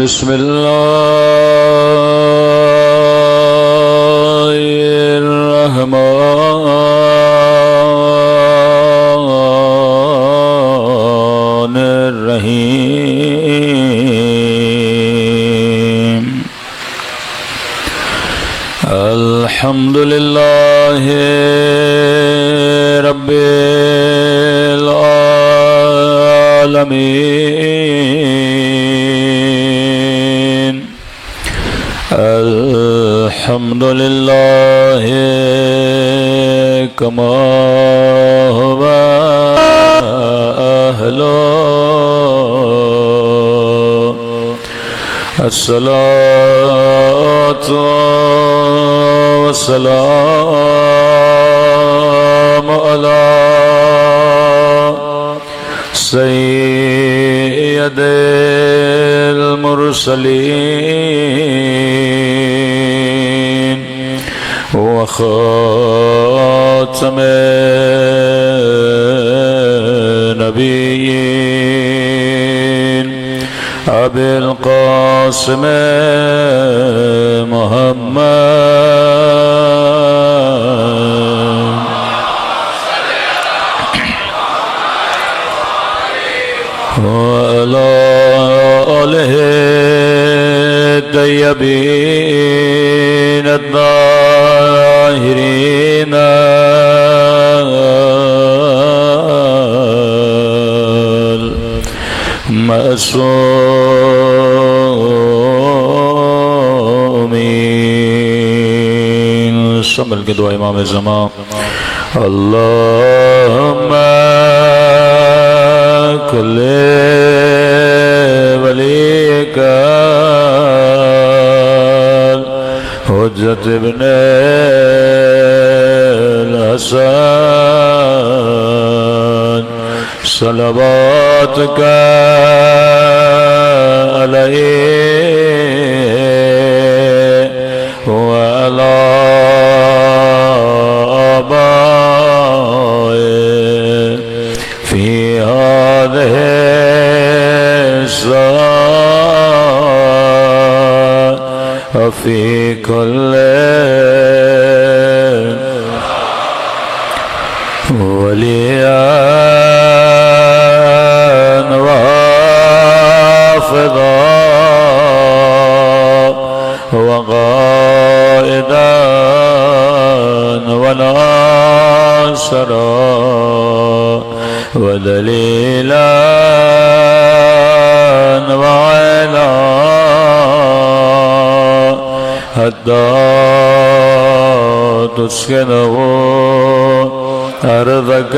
بسم الله الرحمن الرحيم الحمد لله رب العالمين الحمد لله كما هو أهله الصلاة والسلام على سيد المرسلين وخاتم النبيين أبي القاسم محمد وعلى آله الطيبين الطاهرين المعصومين شامل کے دعا امام زمان اللہم کل ولیک حجت ابن الحسن صلواتک علیہ وعلی آبائه في هذه الساعة وفي كل وليا وحافظا وقائدا وناصرا ودليلا وعلا حتى تسكنه أرضك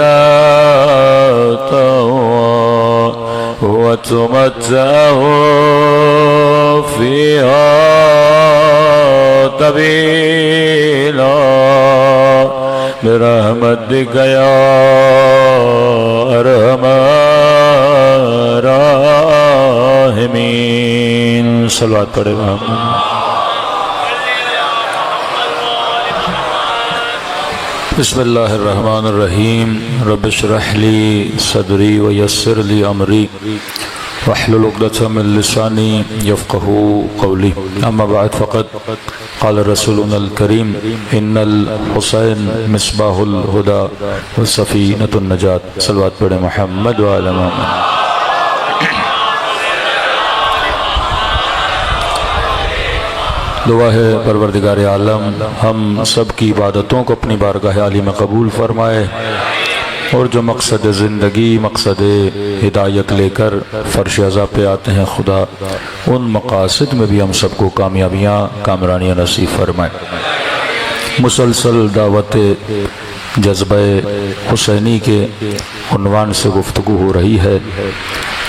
وتمتعه فيها طويلا برحمتك يا أرحم الراحمين صلوات پڑھے محمد بسم اللہ الرحمن الرحیم رب اشرح لی صدری ویسر لی امری واحلل عقدۃ من لسانی یفقهوا قولی اما بعد فقد قال رسولنا الکریم ان الحسین مصباح الہدی وسفینۃ النجات صلوات پڑھے محمد وعلی محمد دعا ہے پروردگار عالم ہم سب کی عبادتوں کو اپنی بارگاہ عالی میں قبول فرمائے اور جو مقصد زندگی مقصد ہدایت لے کر فرش عزا پہ آتے ہیں خدا ان مقاصد میں بھی ہم سب کو کامیابیاں کامرانیاں نصیب فرمائے مسلسل دعوت جذبہ حسینی کے عنوان سے گفتگو ہو رہی ہے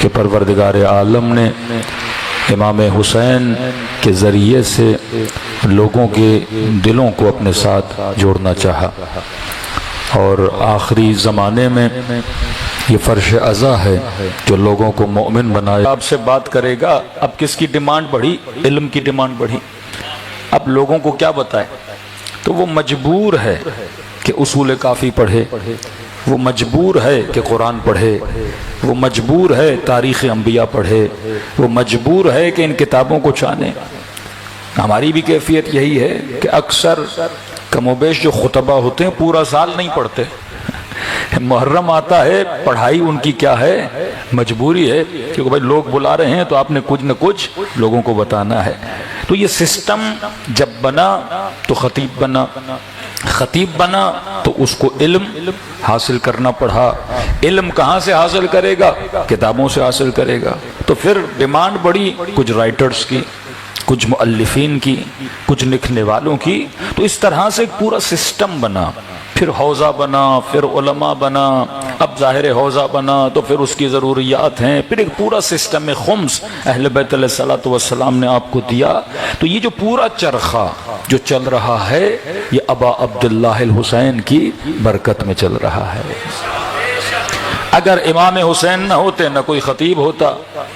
کہ پروردگار عالم نے امام حسین کے ذریعے سے لوگوں کے دلوں کو اپنے ساتھ جوڑنا چاہا اور آخری زمانے میں یہ فرش عزا ہے جو لوگوں کو مومن بنائے. آپ سے بات کرے گا. اب کس کی ڈیمانڈ بڑھی؟ علم کی ڈیمانڈ بڑھی. اب لوگوں کو کیا بتائے؟ تو وہ مجبور ہے کہ اصول کافی پڑھے، وہ مجبور ہے کہ قرآن پڑھے، وہ مجبور ہے تاریخ انبیاء پڑھے، وہ مجبور ہے کہ ان کتابوں کو جانے۔ ہماری بھی کیفیت یہی ہے کہ اکثر کم و بیش جو خطبہ ہوتے ہیں پورا سال نہیں پڑھتے، محرم آتا ہے پڑھائی ان کی کیا ہے، مجبوری ہے، کیونکہ بھائی لوگ بلا رہے ہیں تو آپ نے کچھ نہ کچھ لوگوں کو بتانا ہے۔ تو یہ سسٹم جب بنا تو خطیب بنا، خطیب بنا تو اس کو علم حاصل کرنا پڑا۔ علم کہاں سے حاصل کرے گا؟ کتابوں سے حاصل کرے گا۔ تو پھر ڈیمانڈ بڑی کچھ رائٹرز کی، کچھ مؤلفین کی، کچھ لکھنے والوں کی۔ تو اس طرح سے ایک پورا سسٹم بنا، پھر حوزہ بنا، پھر علماء بنا، اب ظاہر حوزہ بنا تو پھر اس کی ضروریات ہیں، پھر ایک پورا سسٹم خمس اہل بیت علیہ الصلوۃ والسلام نے آپ کو دیا۔ تو یہ جو پورا چرخہ جو چل رہا ہے یہ ابا عبداللہ الحسین کی برکت میں چل رہا ہے۔ اگر امام حسین نہ ہوتے نہ کوئی خطیب ہوتا،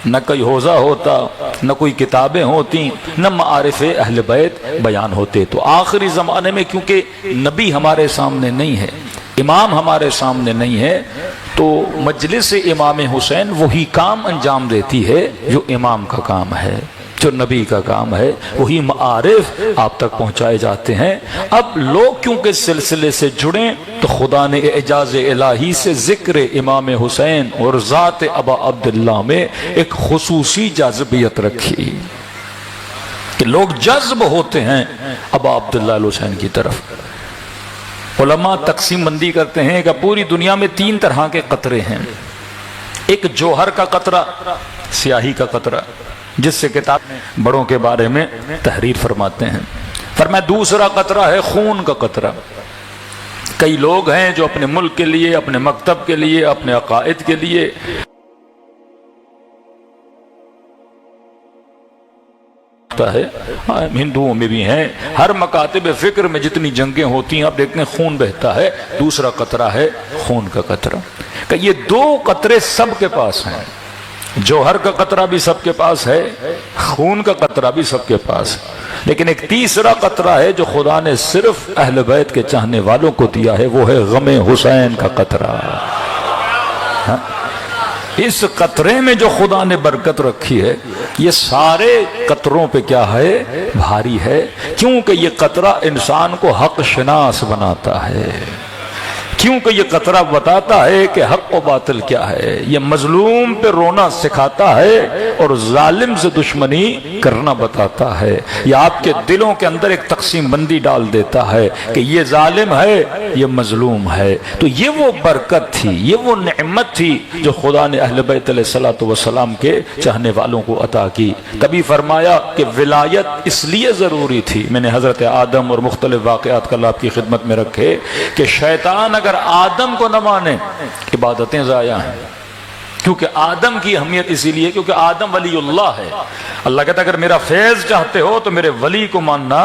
نہ کوئی حوزہ ہوتا، نہ کوئی کتابیں ہوتی، نہ معارف اہل بیت بیان ہوتے۔ تو آخری زمانے میں کیونکہ نبی ہمارے سامنے نہیں ہے، امام ہمارے سامنے نہیں ہے، تو مجلس امام حسین وہی کام انجام دیتی ہے جو امام کا کام ہے، جو نبی کا کام ہے، وہی معارف آپ تک پہنچائے جاتے ہیں۔ اب لوگ کیونکہ سلسلے سے جڑیں تو خدا نے اعجاز الہی سے ذکر امام حسین اور ذات ابا عبداللہ میں ایک خصوصی جاذبیت رکھی کہ لوگ جذب ہوتے ہیں ابا عبداللہ الحسین کی طرف۔ علماء تقسیم بندی کرتے ہیں کہ پوری دنیا میں 3 طرح کے قطرے ہیں۔ ایک جوہر کا قطرہ، سیاہی کا قطرہ، جس سے کتاب بڑوں کے بارے میں تحریر فرماتے ہیں۔ فرمایا دوسرا قطرہ ہے خون کا قطرہ۔ کئی لوگ ہیں جو اپنے ملک کے لیے، اپنے مکتب کے لیے، اپنے عقائد کے لیے ہے، ہندوؤں میں بھی ہیں، ہر مکاتب فکر میں جتنی جنگیں ہوتی ہیں آپ دیکھتے ہیں خون بہتا ہے۔ دوسرا قطرہ ہے خون کا قطرہ، کہ یہ 2 قطرے سب کے پاس ہیں، جوہر کا قطرہ بھی سب کے پاس ہے، خون کا قطرہ بھی سب کے پاس ہے، لیکن ایک تیسرا قطرہ ہے جو خدا نے صرف اہل بیت کے چاہنے والوں کو دیا ہے، وہ ہے غم حسین کا قطرہ۔ اس قطرے میں جو خدا نے برکت رکھی ہے یہ سارے قطروں پہ کیا ہے؟ بھاری ہے، کیونکہ یہ قطرہ انسان کو حق شناس بناتا ہے، کیونکہ یہ قطرہ بتاتا ہے کہ حق و باطل کیا ہے، یہ مظلوم پہ رونا سکھاتا ہے اور ظالم سے دشمنی کرنا بتاتا ہے، یہ آپ کے دلوں کے اندر ایک تقسیم بندی ڈال دیتا ہے کہ یہ ظالم ہے، یہ مظلوم ہے۔ تو یہ وہ برکت تھی، یہ وہ نعمت تھی جو خدا نے اہل بیت علیہ الصلوۃ والسلام کے چاہنے والوں کو عطا کی۔ کبھی فرمایا کہ ولایت اس لیے ضروری تھی، میں نے حضرت آدم اور مختلف واقعات کل آپ کی خدمت میں رکھے، کہ شیطان اگر آدم کو نہ مانے عبادتیں ضائع ہیں، کیونکہ آدم کی اہمیت اسی لیے کیونکہ آدم ولی اللہ ہے۔ اللہ کہتا ہے اگر میرا فیض چاہتے ہو تو میرے ولی کو ماننا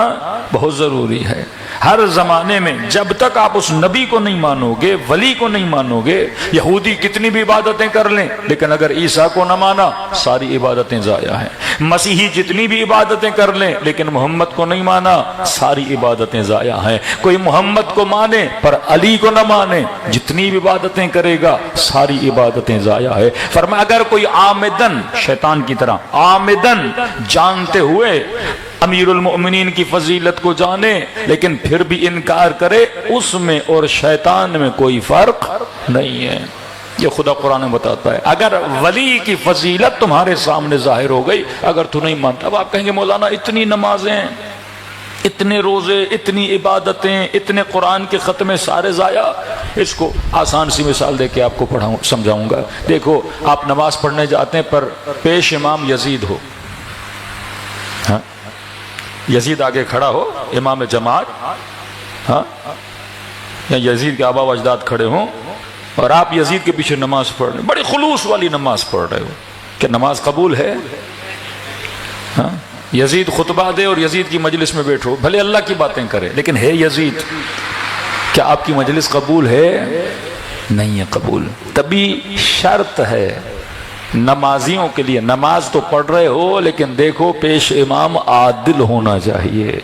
بہت ضروری ہے۔ ہر زمانے میں جب تک آپ اس نبی کو نہیں مانو گے، ولی کو نہیں مانو گے، یہودی کتنی بھی عبادتیں کر لیں لیکن اگر عیسیٰ کو نہ مانا ساری عبادتیں ضائع ہیں، مسیحی جتنی بھی عبادتیں کر لیں لیکن محمد کو نہیں مانا ساری عبادتیں ضائع ہیں۔ کوئی محمد کو مانے پر علی کو نہ مانے، جتنی بھی عبادتیں کرے گا ساری عبادتیں ضائع ہے۔ فرمایا اگر کوئی عامدن، شیطان کی طرح عامدن جانتے ہوئے امیر المؤمنین کی فضیلت کو جانے لیکن پھر بھی انکار کرے، اس میں اور شیطان میں کوئی فرق نہیں ہے۔ یہ خدا قرآن میں بتاتا ہے۔ اگر ولی کی فضیلت تمہارے سامنے ظاہر ہو گئی، اگر تو نہیں مانتا، اب آپ کہیں گے مولانا اتنی نمازیں، اتنے روزے، اتنی عبادتیں، اتنے قرآن کے ختمے سارے ضائع۔ اس کو آسان سی مثال دے کے آپ کو سمجھاؤں گا۔ دیکھو آپ نماز پڑھنے جاتے ہیں پر پیش امام یزید ہو، ہاں یزید آگے کھڑا ہو امام جماعت، ہاں یا یزید کے آبا و اجداد کھڑے ہوں اور آپ یزید کے پیچھے نماز پڑھ رہے ہیں، بڑی خلوص والی نماز پڑھ رہے ہو، کہ نماز قبول ہے؟ ہاں یزید خطبہ دے اور یزید کی مجلس میں بیٹھو، بھلے اللہ کی باتیں کرے لیکن ہے یزید، کیا آپ کی مجلس قبول ہے؟ نہیں ہے قبول۔ تبھی شرط ہے نمازیوں کے لیے، نماز تو پڑھ رہے ہو لیکن دیکھو پیش امام عادل ہونا چاہیے۔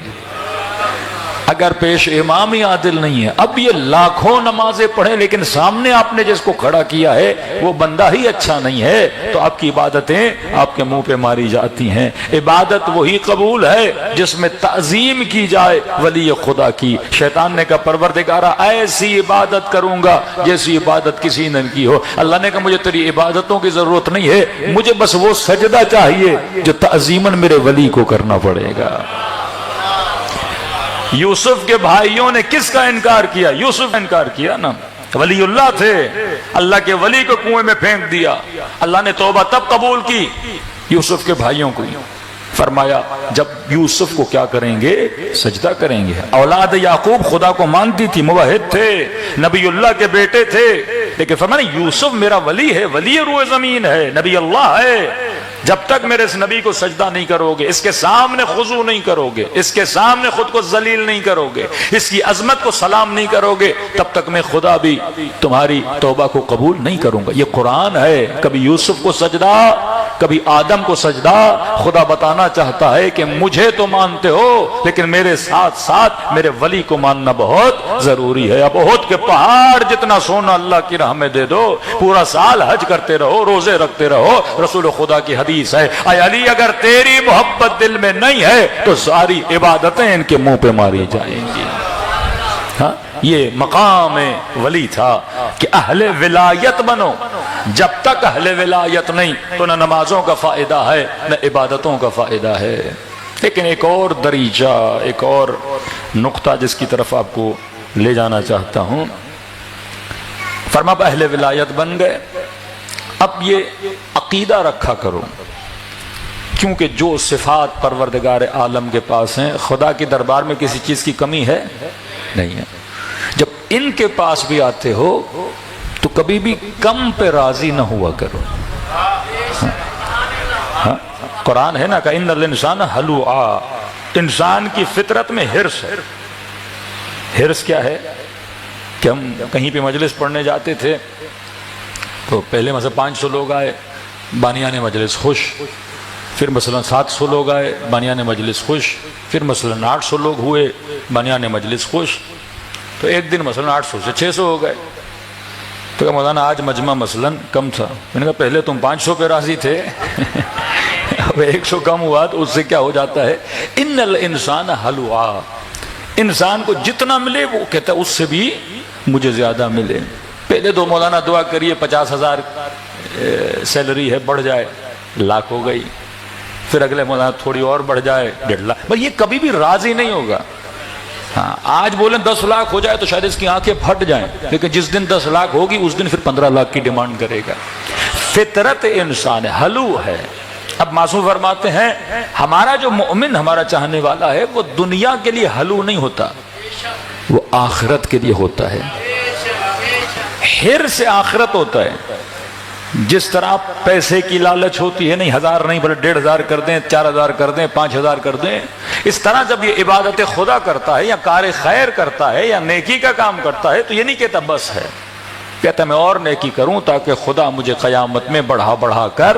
اگر پیش امام ہی عادل نہیں ہے، اب یہ لاکھوں نمازیں پڑھیں لیکن سامنے آپ نے جس کو کھڑا کیا ہے وہ بندہ ہی اچھا نہیں ہے، تو آپ کی عبادتیں آپ کے منہ پہ ماری جاتی ہیں۔ عبادت وہی قبول ہے جس میں تعظیم کی جائے ولی خدا کی۔ شیطان نے کہا پروردگارا ایسی عبادت کروں گا جیسی عبادت کسی نے کی ہو۔ اللہ نے کہا مجھے تیری عبادتوں کی ضرورت نہیں ہے، مجھے بس وہ سجدہ چاہیے جو تعظیماً میرے ولی کو کرنا پڑے گا۔ یوسف کے بھائیوں نے کس کا انکار کیا؟ یوسف کا انکار کیا نا، ولی اللہ تھے، اللہ کے ولی کو کنویں میں پھینک دیا۔ اللہ نے توبہ تب قبول کی یوسف کے بھائیوں کو، فرمایا جب یوسف کو کیا کریں گے؟ سجدہ کریں گے۔ اولاد یعقوب خدا کو مانتی تھی، موحد تھے، نبی اللہ کے بیٹے تھے، لیکن فرمایا یوسف میرا ولی ہے، ولی روح زمین ہے، نبی اللہ ہے، جب تک میرے اس نبی کو سجدہ نہیں کرو گے، اس کے سامنے خضوع نہیں کرو گے، اس کے سامنے خود کو ذلیل نہیں کرو گے، اس کی عظمت کو سلام نہیں کرو گے، تب تک میں خدا بھی تمہاری توبہ کو قبول نہیں کروں گا۔ یہ قرآن ہے۔ کبھی یوسف کو سجدہ، کبھی آدم کو سجدہ۔ خدا بتانا چاہتا ہے کہ مجھے تو مانتے ہو لیکن میرے ساتھ ساتھ میرے ولی کو ماننا بہت ضروری ہے۔ اب احد کے پہاڑ جتنا سونا اللہ کی راہ میں دے دو، پورا سال حج کرتے رہو، روزے رکھتے رہو، رسول خدا کی حدیث ہے اے علی اگر تیری محبت دل میں نہیں ہے تو ساری عبادتیں ان کے منہ پہ ماری جائیں گی۔ ہاں یہ مقام ولی تھا کہ اہل ولایت بنو۔ جب تک اہل ولایت نہیں تو نہ نمازوں کا فائدہ ہے نہ عبادتوں کا فائدہ ہے۔ لیکن ایک اور دریجہ، ایک اور نقطہ جس کی طرف آپ کو لے جانا چاہتا ہوں، فرما اہل ولایت بن گئے، اب یہ عقیدہ رکھا کرو کیونکہ جو صفات پروردگار عالم کے پاس ہیں خدا کے دربار میں کسی چیز کی کمی ہے نہیں ہے۔ جب ان کے پاس بھی آتے ہو تو کبھی بھی کم پہ راضی نہ ہوا کرو۔ ہاں قرآن ہے نا کہ ان الانسان ہلوعا، انسان کی فطرت میں حرص ہے۔ حرص کیا ہے کہ ہم کہیں پہ مجلس پڑھنے جاتے تھے تو پہلے مثلا 500 لوگ آئے، بانیان مجلس خوش، پھر مثلا 700 لوگ آئے، بانیان مجلس خوش، پھر مثلا 800 لوگ ہوئے، بانیان مجلس خوش، تو ایک دن مثلا 800 سے 600 ہو گئے۔ تو کہ مولانا آج مجمع مثلا کم تھا۔ میں نے کہا پہلے تم 500 پہ راضی تھے، اب 100 کم ہوا تو اس سے کیا ہو جاتا ہے؟ ان الانسان حلوا، انسان کو جتنا ملے وہ کہتا ہے اس سے بھی مجھے زیادہ ملے۔ پہلے تو مولانا دعا کریے 50,000 سیلری ہے بڑھ جائے، لاکھ ہو گئی، پھر اگلے مولانا تھوڑی اور بڑھ جائے 1.5 لاکھ، بس یہ کبھی بھی راضی نہیں ہوگا۔ ہاں آج بولیں 10 لاکھ ہو جائے تو شاید اس کی آنکھیں پھٹ جائیں، لیکن جس دن 10 لاکھ ہوگی اس دن پھر 15 لاکھ کی ڈیمانڈ کرے گا۔ فطرت انسان حلو ہے۔ اب معصوم فرماتے ہیں ہمارا جو مومن، ہمارا چاہنے والا ہے، وہ دنیا کے لیے حلو نہیں ہوتا، وہ آخرت کے لیے ہوتا ہے۔ حرص آخرت ہوتا ہے۔ جس طرح پیسے کی لالچ ہوتی ہے، نہیں 1000 نہیں بلکہ 1500 کر دیں، 4000 کر دیں، 5000 کر دیں، اس طرح جب یہ عبادت خدا کرتا ہے یا کار خیر کرتا ہے یا نیکی کا کام کرتا ہے تو یہ نہیں کہتا بس ہے، کہتا میں اور نیکی کروں تاکہ خدا مجھے قیامت میں بڑھا بڑھا کر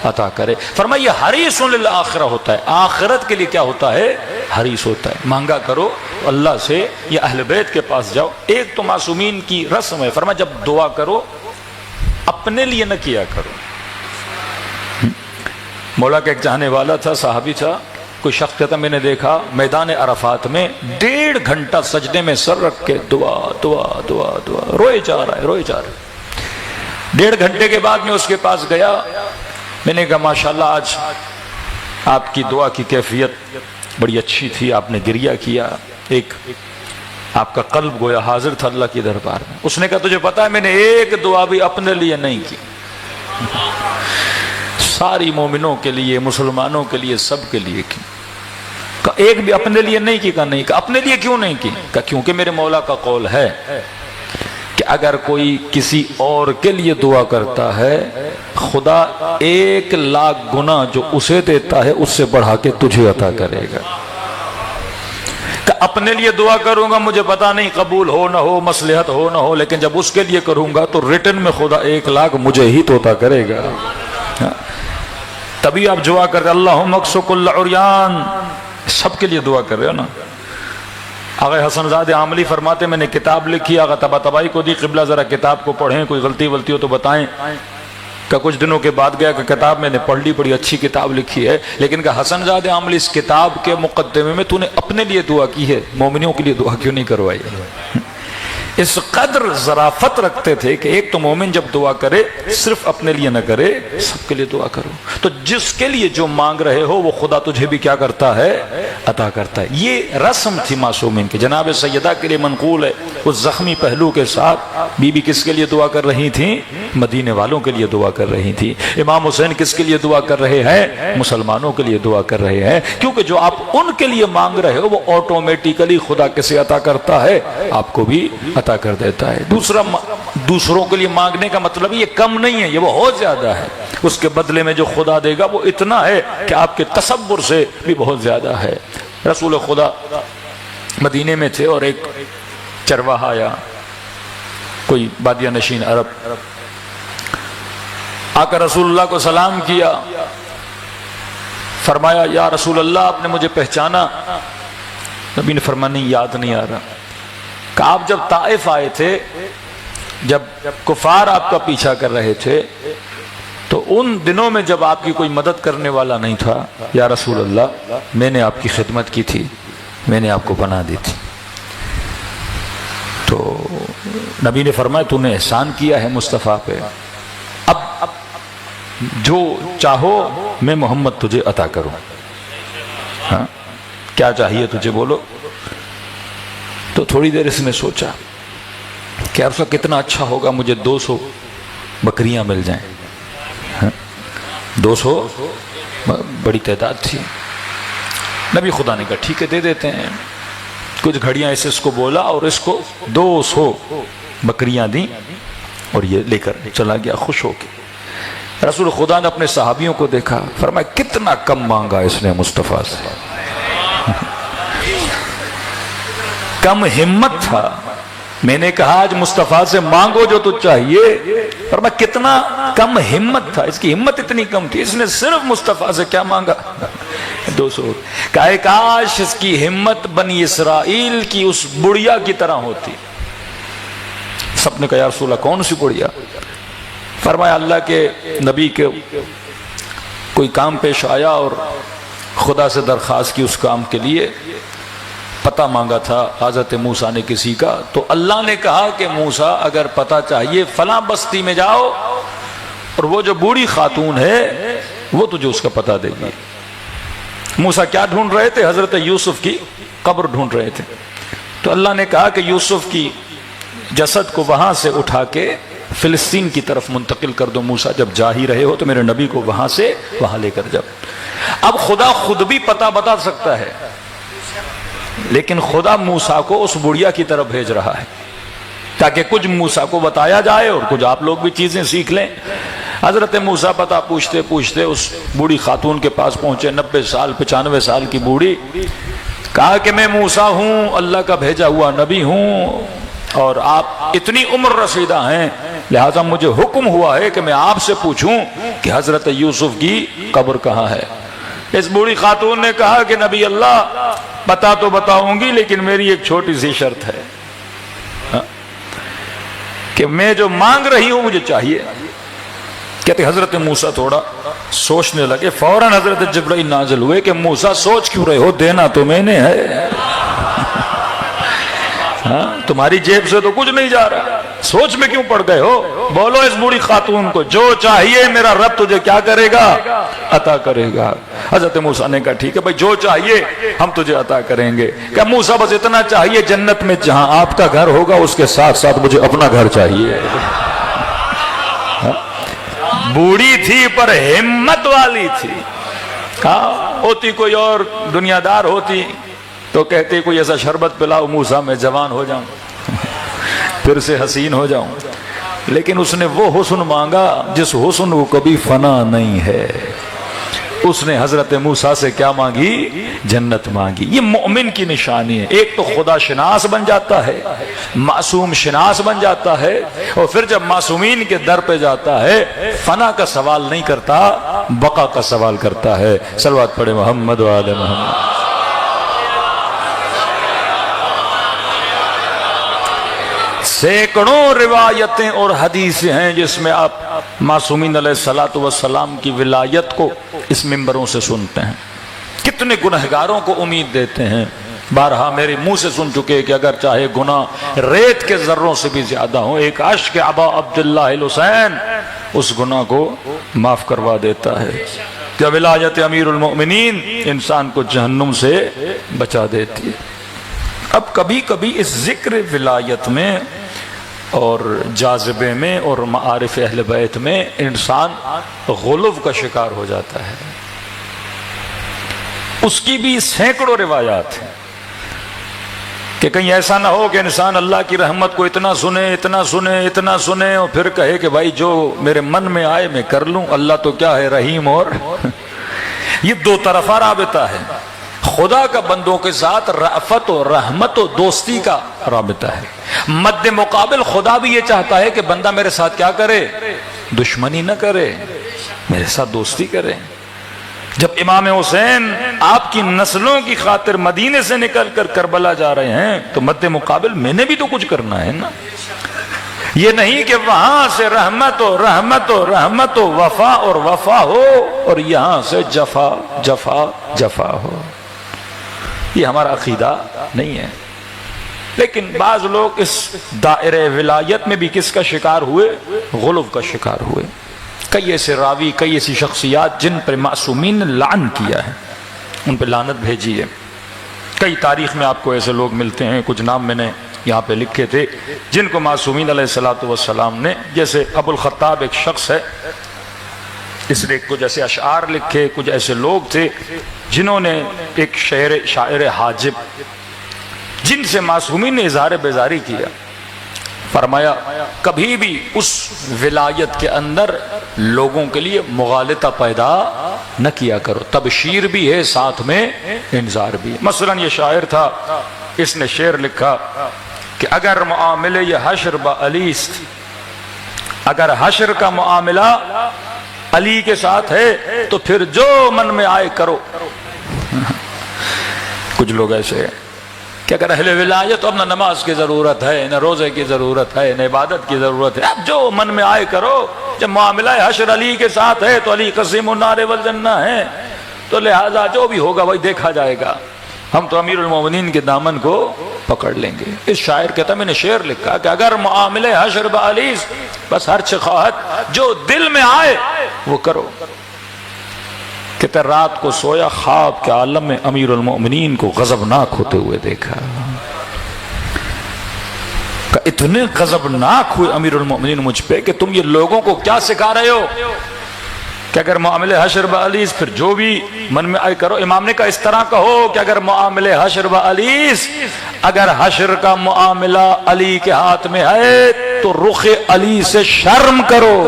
عطا کرے۔ فرمایا یہ حریص للآخرہ ہوتا ہے، آخرت کے لیے کیا ہوتا ہے؟ حریص ہوتا ہے۔ مانگا کرو اللہ سے یا اہل بیت کے پاس جاؤ۔ ایک تو معصومین کی رسم ہے، فرمایا جب دعا کرو اپنے لیے نہ کیا کرو۔ مولا کا ایک چاہنے والا تھا، صحابی تھا، کوئی شخص کہتا میں نے دیکھا میدان عرفات میں 1.5 گھنٹہ سجدے میں سر رکھ کے دعا دعا دعا دعا روئے جا رہا ہے، روئے جا رہا ہے۔ 1.5 گھنٹے کے بعد میں اس کے پاس گیا، میں نے کہا ماشاءاللہ آج آپ کی دعا کی کیفیت بڑی اچھی تھی، آپ نے گریہ کیا، ایک آپ کا قلب گویا حاضر تھا اللہ کی دربار میں۔ اس نے کہا تجھے پتا ہے میں نے ایک دعا بھی اپنے لیے نہیں کی، ساری مومنوں کے لیے، مسلمانوں کے لیے، سب کے لیے کی۔ کہا ایک بھی اپنے لیے نہیں کی؟ کہا نہیں۔ کہا اپنے لیے کیوں نہیں کی؟ کہا کیونکہ میرے مولا کا قول ہے کہ اگر کوئی کسی اور کے لیے دعا کرتا ہے خدا 1,00,000 گنا جو اسے دیتا ہے اس سے بڑھا کے تجھے عطا کرے گا۔ اپنے لیے دعا کروں گا مجھے پتا نہیں قبول ہو نہ ہو، مصلحت ہو نہ ہو، لیکن جب اس کے لیے کروں گا تو ریٹن میں خدا 1,00,000 مجھے ہی تو عطا کرے گا۔ تبھی آپ دعا کرتے اللہم اکسو کل عریان، سب کے لیے دعا کر رہے ہو نا۔ آغا حسن زاد عاملی فرماتے میں نے کتاب لکھی، آغا طباطبائی کو دی، قبلہ ذرا کتاب کو پڑھیں، کوئی غلطی ولطی ہو تو بتائیں۔ کہ کچھ دنوں کے بعد گیا کہ کتاب میں نے پڑھ لی، بڑی اچھی کتاب لکھی ہے، لیکن کہ حسن زاد عاملی اس کتاب کے مقدمے میں تو نے اپنے لیے دعا کی ہے، مومنوں کے لیے دعا کیوں نہیں کروائی؟ اس قدر ظرافت رکھتے تھے کہ ایک تو مومن جب دعا کرے صرف اپنے لیے نہ کرے، سب کے لیے دعا کرو، تو جس کے لیے جو مانگ رہے ہو وہ خدا تجھے بھی کیا کرتا ہے؟ عطا کرتا ہے۔ یہ رسم تھی معصومین کی۔ جناب سیدہ کے لیے منقول ہے، اس زخمی پہلو کے ساتھ بی بی کس کے لیے دعا کر رہی تھیں؟ مدینے والوں کے لیے دعا کر رہی تھی۔ امام حسین کس کے لیے دعا کر رہے ہیں؟ مسلمانوں کے لیے دعا کر رہے ہیں، کیونکہ جو آپ ان کے لیے مانگ رہے ہو وہ آٹومیٹیکلی خدا کسے عطا کرتا ہے؟ آپ کو بھی عطا کر دیتا ہے۔ دوسرا، دوسروں کے لیے مانگنے کا مطلب یہ کم نہیں ہے، یہ بہت زیادہ ہے، اس کے بدلے میں جو خدا دے گا وہ اتنا ہے کہ آپ کے تصور سے بھی بہت زیادہ ہے۔ رسول خدا مدینے میں تھے اور ایک چرواہا یا کوئی بادیہ نشین عرب آ کر رسول اللہ کو سلام کیا، فرمایا یا رسول اللہ آپ نے مجھے پہچانا؟ نبی نے فرمایا نہیں، یاد نہیں آ رہا۔ کہ آپ جب طائف آئے تھے، جب کفار آپ کا پیچھا کر رہے تھے، تو ان دنوں میں جب آپ کی کوئی مدد کرنے والا نہیں تھا، یا رسول اللہ میں نے آپ کی خدمت کی تھی، میں نے آپ کو پناہ دی تھی۔ تو نبی نے فرمایا تو نے احسان کیا ہے مصطفیٰ پہ، اب جو چاہو میں محمد تجھے عطا کروں۔ ہاں کیا چاہیے تجھے بولو؟ تو تھوڑی دیر اس نے سوچا کہ عرصہ کتنا اچھا ہوگا مجھے 200 بکریاں مل جائیں۔ 200 بڑی تعداد تھی۔ نبی خدا نے کہا ٹھیک ہے دے دیتے ہیں۔ کچھ گھڑیاں اس کو بولا اور اس کو 200 بکریاں دیں اور یہ لے کر چلا گیا خوش ہو کے۔ رسول خدا نے اپنے صحابیوں کو دیکھا، فرمایا کتنا کم مانگا اس نے مصطفیٰ سے، کم ہمت تھا۔ میں نے کہا آج مصطفیٰ سے مانگو جو تو چاہیے، فرمایا کتنا کم ہمت تھا، اس کی ہمت اتنی کم تھی، اس نے صرف مصطفیٰ سے کیا مانگا؟ 200۔ کہا کاش اس کی ہمت بنی اسرائیل کی اس بڑیا کی طرح ہوتی۔ سب نے کہا یا رسول اللہ کون سی بڑیا؟ فرمایا اللہ کے نبی کے کوئی کام پیش آیا اور خدا سے درخواست کی اس کام کے لیے، پتہ مانگا تھا حضرت موسیٰ نے کسی کا، تو اللہ نے کہا کہ موسیٰ اگر پتہ چاہیے فلاں بستی میں جاؤ اور وہ جو بوڑھی خاتون ہے وہ تجھے اس کا پتہ دے گی۔ موسیٰ کیا ڈھونڈ رہے تھے؟ حضرت یوسف کی قبر ڈھونڈ رہے تھے۔ تو اللہ نے کہا کہ یوسف کی جسد کو وہاں سے اٹھا کے فلسطین کی طرف منتقل کر دو موسیٰ، جب جا ہی رہے ہو تو میرے نبی کو وہاں سے وہاں لے کر جاؤ۔ اب خدا خود بھی پتہ بتا سکتا ہے، لیکن خدا موسیٰ کو اس بڑیا کی طرف بھیج رہا ہے تاکہ کچھ موسیٰ کو بتایا جائے اور کچھ آپ لوگ بھی چیزیں سیکھ لیں۔ حضرت موسیٰ پتہ پوچھتے پوچھتے اس بوڑھی خاتون کے پاس پہنچے، 90 سال 95 سال کی بوڑھی۔ کہا کہ میں موسیٰ ہوں، اللہ کا بھیجا ہوا نبی ہوں، اور آپ اتنی عمر رسیدہ ہیں، لہٰذا مجھے حکم ہوا ہے کہ میں آپ سے پوچھوں کہ حضرت یوسف کی قبر کہاں ہے۔ اس بوڑھی خاتون نے کہا کہ نبی اللہ پتہ تو بتاؤں گی، لیکن میری ایک چھوٹی سی شرط ہے کہ میں جو مانگ رہی ہوں مجھے چاہیے۔ کہتے حضرت موسیٰ تھوڑا سوچنے لگے، فوراً حضرت جبرائیل نازل ہوئے کہ موسیٰ سوچ کیوں رہے ہو، دینا تو میں نے ہے، تمہاری جیب سے تو کچھ نہیں جا رہا، سوچ میں کیوں پڑ گئے ہو؟ بولو اس بوڑھی خاتون کو جو چاہیے میرا رب تجھے کیا کرے گا؟ عطا کرے گا۔ حضرت موسیٰ نے کہا ٹھیک ہے بھائی، جو چاہیے ہم تجھے عطا کریں گے۔ کہ موسیٰ بس اتنا چاہیے جنت میں جہاں آپ کا گھر ہوگا اس کے ساتھ ساتھ مجھے اپنا گھر چاہیے۔ بوڑھی تھی پر ہمت والی تھی۔ ہوتی کوئی اور دنیا دار ہوتی تو کہتے کوئی ایسا شربت پلاؤ موسیٰ میں جوان ہو جاؤں، پھر سے حسین ہو جاؤں، لیکن اس نے وہ حسن مانگا جس حسن کو کبھی فنا نہیں ہے۔ اس نے حضرت موسیٰ سے کیا مانگی؟ جنت مانگی۔ یہ مومن کی نشانی ہے، ایک تو خدا شناس بن جاتا ہے، معصوم شناس بن جاتا ہے، اور پھر جب معصومین کے در پہ جاتا ہے فنا کا سوال نہیں کرتا، بقا کا سوال کرتا ہے۔ صلوات پڑھے محمد و آل محمد۔ سینکڑوں روایتیں اور حدیثیں ہیں جس میں آپ معصومین علیہ الصلوۃ والسلام کی ولایت کو اس منبروں سے سنتے ہیں. کتنے گنہگاروں کو امید دیتے ہیں. بارہا میرے منہ سے سن چکے کہ اگر چاہے گناہ ریت کے ذروں سے بھی زیادہ ہوں، ایک عشق ابا عبداللہ الحسین اس گناہ کو معاف کروا دیتا ہے. کہ ولایت امیر المؤمنین انسان کو جہنم سے بچا دیتی ہے. اب کبھی کبھی اس ذکر ولایت میں اور جاذبے میں اور معارف اہل بیت میں انسان غلو کا شکار ہو جاتا ہے. اس کی بھی سینکڑوں روایات ہیں کہ کہیں ایسا نہ ہو کہ انسان اللہ کی رحمت کو اتنا سنے اور پھر کہے کہ بھائی جو میرے من میں آئے میں کر لوں. اللہ تو کیا ہے، رحیم. اور یہ دو طرفہ رابطہ ہے. خدا کا بندوں کے ساتھ رأفت و رحمت و دوستی کا رابطہ ہے. مد مقابل خدا بھی یہ چاہتا ہے کہ بندہ میرے ساتھ کیا کرے، دشمنی نہ کرے، میرے ساتھ دوستی کرے. جب امام حسین آپ کی نسلوں کی خاطر مدینے سے نکل کر کربلا جا رہے ہیں تو مد مقابل میں نے بھی تو کچھ کرنا ہے نا. یہ نہیں کہ وہاں سے رحمت و وفا اور وفا ہو اور یہاں سے جفا ہو. یہ ہمارا عقیدہ نہیں ہے. لیکن بعض لوگ اس دائرہ ولایت میں بھی کس کا شکار ہوئے، غلو کا شکار ہوئے. کئی ایسے راوی، کئی ایسی شخصیات جن پر معصومین نے لعن کیا ہے، ان پہ لعنت بھیجی ہے. کئی تاریخ میں آپ کو ایسے لوگ ملتے ہیں، کچھ نام میں نے یہاں پہ لکھے تھے جن کو معصومین علیہ الصلوۃ والسلام نے، جیسے ابو الخطاب ایک شخص ہے، اس نے کچھ ایسے اشعار لکھے. کچھ ایسے لوگ تھے جنہوں نے ایک شاعر حاجب جن سے معصومین نے اظہار بیزاری کیا. فرمایا کبھی بھی اس ولایت کے اندر لوگوں کے لیے مغالطہ پیدا نہ کیا کرو، تبشیر بھی ہے ساتھ میں انذار بھی. مثلا یہ شاعر تھا، اس نے شعر لکھا کہ اگر معاملے یہ حشر با علیست، اگر حشر کا معاملہ علی کے ساتھ ہے تو پھر جو من میں آئے کرو. کچھ لوگ ایسے ہیں کہ اگر اہل ولایت اب نہ نماز کی ضرورت ہے، نہ روزے کی ضرورت ہے، نہ عبادت کی ضرورت ہے، اب جو من میں آئے کرو. جب معاملہ حشر علی کے ساتھ ہے تو علی قسیم النار والجنہ ہے، تو لہذا جو بھی ہوگا وہی دیکھا جائے گا. ہم تو امیر المومنین کے دامن کو پکڑ لیں گے. اس شاعر کہتا میں نے شعر لکھا کہ اگر معاملہ حشر بعلیس، بس ہر چخواہت جو دل میں آئے وہ کرو. کہتا رات کو سویا خواب کے عالم میں امیر المؤمنین کو غضبناک ہوتے ہوئے دیکھا. کہ اتنے غضبناک ہوئے امیر المؤمنین مجھ پہ کہ تم یہ لوگوں کو کیا سکھا رہے ہو کہ اگر معاملہ حشر بعلیس پھر جو بھی من میں آئے کرو. امام نے کہا اس طرح کہو کہ اگر معاملہ حشر بعلیس، اگر حشر کا معاملہ علی کے ہاتھ میں ہے تو رخ علی سے شرم کرو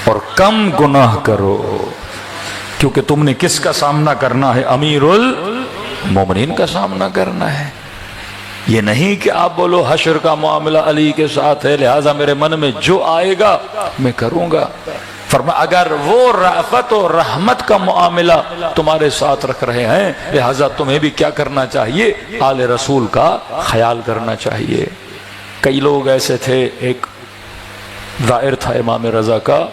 اور کم گناہ کرو، کیونکہ تم نے کس کا سامنا کرنا ہے، امیر المومنین کا سامنا کرنا ہے. یہ نہیں کہ آپ بولو حشر کا معاملہ علی کے ساتھ ہے لہٰذا میرے من میں جو آئے گا میں کروں گا. فرمایا اگر وہ رأفت و رحمت کا معاملہ تمہارے ساتھ رکھ رہے ہیں لہٰذا تمہیں بھی کیا کرنا چاہیے، آل رسول کا خیال کرنا چاہیے. کئی لوگ ایسے تھے، ایک ظاہر تھا امام رضا کا،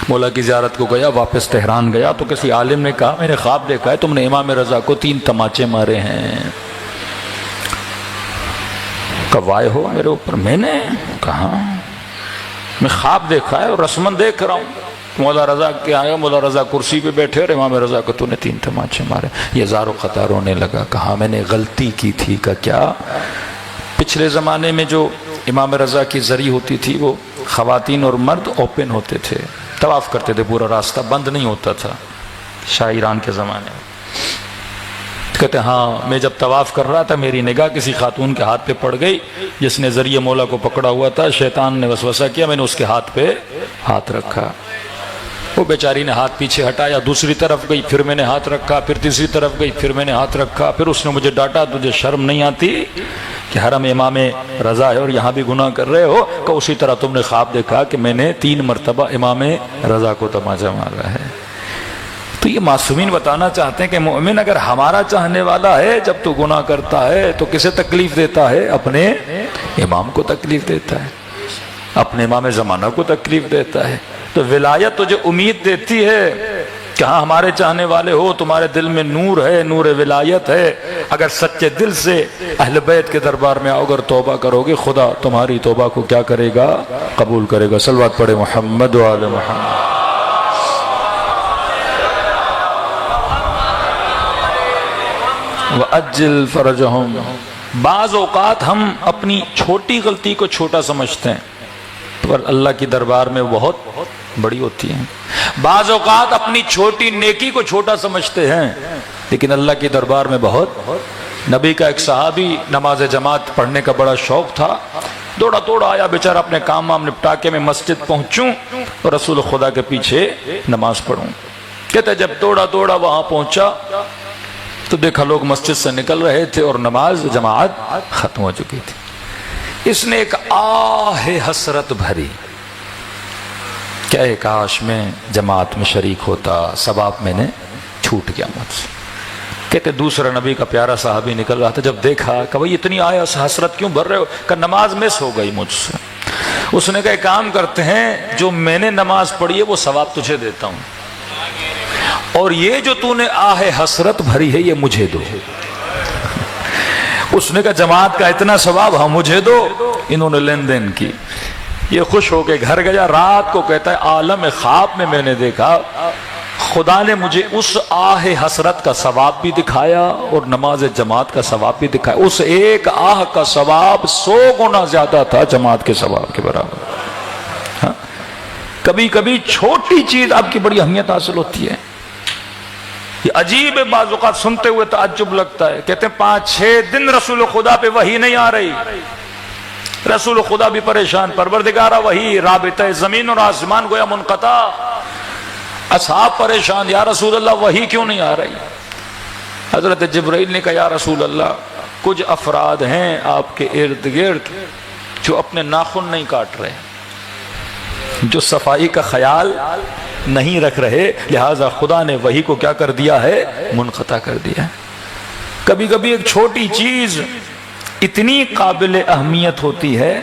مولا کی زیارت کو گیا، واپس تہران گیا تو کسی عالم نے کہا میں نے خواب دیکھا ہے تم نے امام رضا کو 3 تماچے مارے ہیں. وائے ہو میرے اوپر. میں نے کہا میں خواب دیکھا ہے اور رسمن دیکھ رہا ہوں، مولا رضا کے آیا، مولا رضا کرسی پہ بیٹھے اور امام رضا کو تو نے 3 تماچے مارے. یہ زارو قطار ہونے لگا. کہا میں نے غلطی کی تھی. کا کیا؟ پچھلے زمانے میں جو امام رضا کی زری ہوتی تھی وہ خواتین اور مرد اوپن ہوتے تھے، طواف کرتے تھے، پورا راستہ بند نہیں ہوتا تھا شاہ ایران کے زمانے میں. کہتے ہاں میں جب طواف کر رہا تھا میری نگاہ کسی خاتون کے ہاتھ پہ پڑ گئی جس نے ذریعہ مولا کو پکڑا ہوا تھا. شیطان نے وسوسہ کیا، میں نے اس کے ہاتھ پہ ہاتھ رکھا. وہ بیچاری نے ہاتھ پیچھے ہٹایا، دوسری طرف گئی، پھر میں نے ہاتھ رکھا، پھر تیسری طرف گئی، پھر میں نے ہاتھ رکھا. پھر اس نے مجھے ڈانٹا تجھے شرم نہیں آتی کہ حرم امام رضا ہے اور یہاں بھی گناہ کر رہے ہو؟ کہ اسی طرح تم نے خواب دیکھا کہ میں نے 3 مرتبہ امام رضا کو تماچا مارا ہے. تو یہ معصومین بتانا چاہتے ہیں کہ مومن اگر ہمارا چاہنے والا ہے، جب تو گناہ کرتا ہے تو کسے تکلیف دیتا ہے؟ اپنے امام کو تکلیف دیتا ہے، اپنے امام زمانہ کو تکلیف دیتا ہے۔ تو ولایت تجھے امید دیتی ہے کہ ہاں ہمارے چاہنے والے ہو، تمہارے دل میں نور ہے، نور ولایت ہے، اگر سچے دل سے اہل بیت کے دربار میں آؤ، اگر توبہ کرو گے، خدا تمہاری توبہ کو کیا کرے گا؟ قبول کرے گا۔ صلوات پڑھے محمد و آل محمد۔ وَأَجِّلْ فَرَجَهُمْ۔ بعض اوقات ہم اپنی چھوٹی غلطی کو چھوٹا سمجھتے ہیں، پر اللہ کی دربار میں بہت بڑی ہوتی ہیں۔ بعض اوقات اپنی چھوٹی نیکی کو چھوٹا سمجھتے ہیں، لیکن اللہ کی دربار میں بہت۔ نبی کا ایک صحابی نماز جماعت پڑھنے کا بڑا شوق تھا، دوڑا دوڑا آیا بیچارہ، اپنے کام وام نپٹا کے میں مسجد پہنچوں اور رسول خدا کے پیچھے نماز پڑھوں۔ کہتے جب دوڑا دوڑا وہاں پہنچا تو دیکھا لوگ مسجد سے نکل رہے تھے اور نماز جماعت ختم ہو چکی تھی۔ اس نے ایک آہ حسرت بھری کہ اے کاش میں جماعت میں شریک ہوتا، ثواب میں نے چھوٹ گیا مجھ سے۔ کہتے دوسرا نبی کا پیارا صحابی نکل رہا تھا، جب دیکھا کہ بھئی اتنی آہ حسرت کیوں بھر رہے ہو؟ کہ نماز مس ہو گئی مجھ سے۔ اس نے کہا ایک کام کرتے ہیں، جو میں نے نماز پڑھی ہے وہ ثواب تجھے دیتا ہوں، اور یہ جو تو نے آہ حسرت بھری ہے یہ مجھے دو۔ اس نے کہا جماعت کا اتنا ثواب ہاں مجھے دو۔ انہوں نے لین دین کی، یہ خوش ہو کے گھر گیا۔ رات کو کہتا ہے عالم خواب میں نے دیکھا خدا نے مجھے اس آہ حسرت کا ثواب بھی دکھایا اور نماز جماعت کا ثواب بھی دکھایا۔ اس ایک آہ کا ثواب 100 گنا زیادہ تھا جماعت کے ثواب کے برابر۔ ہاں؟ کبھی کبھی چھوٹی چیز آپ کی بڑی اہمیت حاصل ہوتی ہے۔ یہ عجیب ہے، بعض اوقات سنتے ہوئے تعجب لگتا ہے۔ کہتے ہیں 5-6 دن رسول خدا پہ وحی نہیں آ رہی، رسول خدا بھی پریشان، پروردگارہ وحی، رابطہ زمین اور آسمان گویا منقطع، اصحاب پریشان، یا رسول اللہ وحی کیوں نہیں آ رہی؟ حضرت جبرائیل نے کہا یا رسول اللہ کچھ افراد ہیں آپ کے ارد گرد جو اپنے ناخن نہیں کاٹ رہے، جو صفائی کا خیال نہیں رکھ رہے، لہٰذا خدا نے وحی کو کیا کر دیا ہے؟ منقطع کر دیا ہے۔ کبھی کبھی ایک چھوٹی چیز اتنی قابل اہمیت ہوتی ہے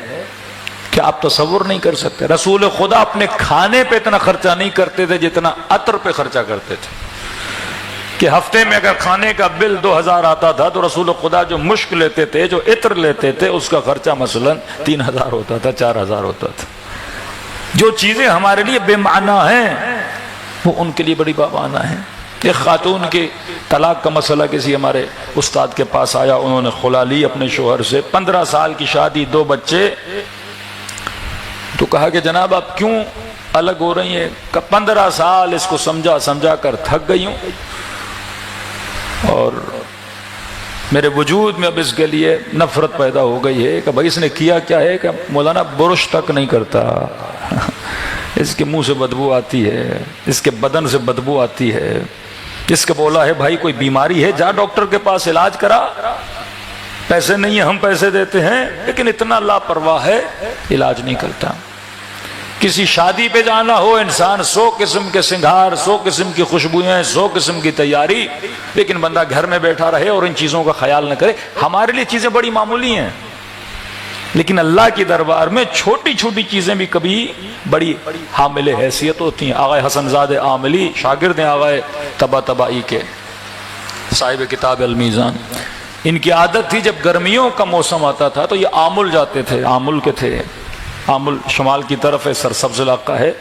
کہ آپ تصور نہیں کر سکتے۔ رسول خدا اپنے کھانے پہ اتنا خرچہ نہیں کرتے تھے جتنا عطر پہ خرچہ کرتے تھے، کہ ہفتے میں اگر کھانے کا بل 2000 آتا تھا تو رسول خدا جو مشک لیتے تھے، جو عطر لیتے تھے، اس کا خرچہ مثلا 3000 ہوتا تھا، 4000 ہوتا تھا۔ جو چیزیں ہمارے لیے بے معنی ہیں وہ ان کے لیے بڑی بامعنی ہیں۔ ایک خاتون کی طلاق کا مسئلہ کسی ہمارے استاد کے پاس آیا، انہوں نے خلا لی اپنے شوہر سے، 15 سال کی شادی، 2 بچے۔ تو کہا کہ جناب آپ کیوں الگ ہو رہی ہیں؟ کہ 15 سال اس کو سمجھا کر تھک گئی ہوں، اور میرے وجود میں اب اس کے لیے نفرت پیدا ہو گئی ہے کہ بھائی اس نے کیا کیا ہے کہ مولانا برش تک نہیں کرتا، اس کے منہ سے بدبو آتی ہے، اس کے بدن سے بدبو آتی ہے، اس کے بولا ہے بھائی کوئی بیماری ہے جا ڈاکٹر کے پاس علاج کرا، پیسے نہیں ہیں ہم پیسے دیتے ہیں، لیکن اتنا لاپرواہ ہے علاج نہیں کرتا۔ کسی شادی پہ جانا ہو، انسان 100 قسم کے سنگھار، 100 قسم کی خوشبوئیں، 100 قسم کی تیاری، لیکن بندہ گھر میں بیٹھا رہے اور ان چیزوں کا خیال نہ کرے۔ ہمارے لیے چیزیں بڑی معمولی ہیں، لیکن اللہ کی دربار میں چھوٹی چھوٹی چیزیں بھی کبھی بڑی حامل حیثیت ہوتی ہیں۔ آغا حسن زادہ عاملی شاگرد ہیں آغا طباطبائی کے، صاحب کتاب المیزان۔ ان کی عادت تھی جب گرمیوں کا موسم آتا تھا تو یہ آمل جاتے تھے، آمل کے تھے، آمل شمال کی طرف ہے، سرسبز علاقہ ہے،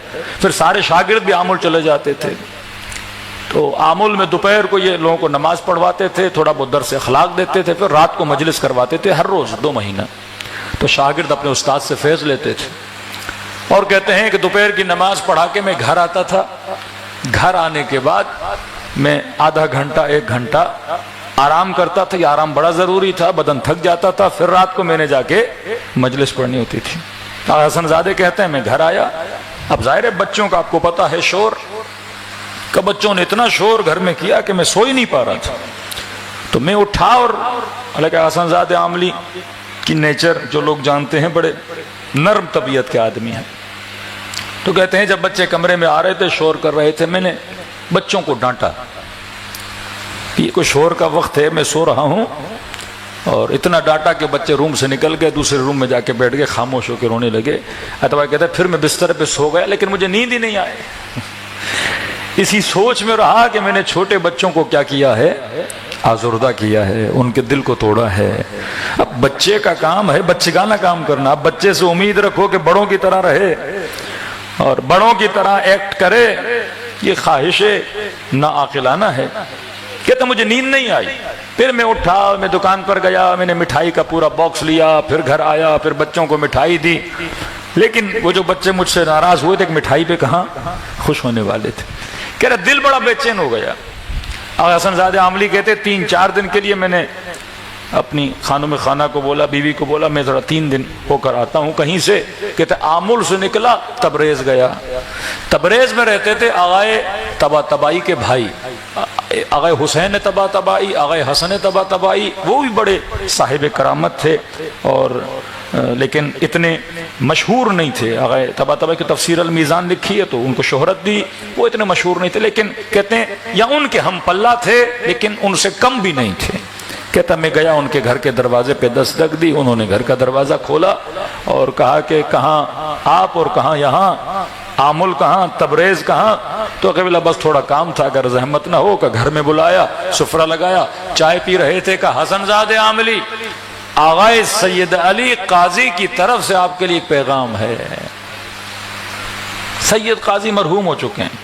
پھر سارے شاگرد بھی آمل چلے جاتے تھے۔ تو آمل میں دوپہر کو یہ لوگوں کو نماز پڑھواتے تھے، تھوڑا بہت درس اخلاق دیتے تھے، پھر رات کو مجلس کرواتے تھے ہر روز 2 مہینہ۔ تو شاگرد اپنے استاد سے فیض لیتے تھے، اور کہتے ہیں کہ دوپہر کی نماز پڑھا کے میں گھر آتا تھا، گھر آنے کے بعد میں آدھا گھنٹہ 1 گھنٹہ آرام کرتا تھا، یہ آرام بڑا ضروری تھا، بدن تھک جاتا تھا، پھر رات کو میں نے جا کے مجلس پڑھنی ہوتی تھی۔ حسن زادہ کہتے ہیں میں گھر آیا، اب ظاہر ہے بچوں کا آپ کو پتا ہے شور کہ بچوں نے اتنا شور گھر میں کیا کہ میں سو ہی نہیں پا رہا تھا۔ تو میں اٹھا، اور حالانکہ حسن زادہ عاملی کی نیچر جو لوگ جانتے ہیں بڑے نرم طبیعت کے آدمی ہیں، تو کہتے ہیں جب بچے کمرے میں آ رہے تھے شور کر رہے تھے، میں نے بچوں کو ڈانٹا کہ یہ کوئی شور کا وقت ہے، میں سو رہا ہوں، اور اتنا ڈانٹا کہ بچے روم سے نکل گئے، دوسرے روم میں جا کے بیٹھ گئے، خاموش ہو کے رونے لگے۔ اتبا کہتا ہے پھر میں بستر پہ سو گیا لیکن مجھے نیند ہی نہیں آئی، اسی سوچ میں رہا کہ میں نے چھوٹے بچوں کو کیا کیا ہے، آزردہ کیا ہے، ان کے دل کو توڑا ہے۔ اب بچے کا کام ہے بچگانہ کام کرنا، اب بچے سے امید رکھو کہ بڑوں کی طرح رہے اور بڑوں کی طرح ایکٹ کرے، یہ خواہش ناعاقلانہ ہے۔ کہتا مجھے نیند نہیں آئی، پھر میں اٹھا، میں دکان پر گیا، میں نے مٹھائی کا پورا باکس لیا، پھر گھر آیا، پھر بچوں کو مٹھائی دی، لیکن وہ جو بچے مجھ سے ناراض ہوئے تھے کہ مٹھائی پہ کہاں خوش ہونے والے تھے۔ کہہ رہا دل بڑا بے چین ہو گیا۔ آغا حسن زادہ عاملی کہتے 3-4 دن کے لیے میں نے اپنی خانم خانہ کو بولا، بیوی کو بولا میں ذرا 3 دن ہو کر آتا ہوں کہیں سے۔ کہتے آمل سے نکلا، تبریز گیا۔ تبریز میں رہتے تھے آغائے طباطبائی کے بھائی، آغائے حسین طباطبائی، آغائے حسن طباطبائی، وہ بھی بڑے صاحب کرامت تھے اور لیکن اتنے مشہور نہیں تھے۔ آغائے طباطبائی کی تفسیر المیزان لکھی ہے تو ان کو شہرت دی، وہ اتنے مشہور نہیں تھے، لیکن کہتے ہیں یا ان کے ہم پلہ تھے لیکن ان سے کم بھی نہیں تھے۔ کہتا میں گیا ان کے گھر کے دروازے پہ دستک دی، انہوں نے گھر کا دروازہ کھولا اور کہا کہ کہاں آپ اور کہاں یہاں، آمل کہاں، تبریز کہاں؟ تو قبلہ بس تھوڑا کام تھا، اگر زحمت نہ ہو کہ گھر میں بلایا، سفرہ لگایا، چائے پی رہے تھے کہ حسن زادہ عاملی آغائے سید علی قاضی کی طرف سے آپ کے لیے پیغام ہے۔ سید قاضی مرحوم ہو چکے ہیں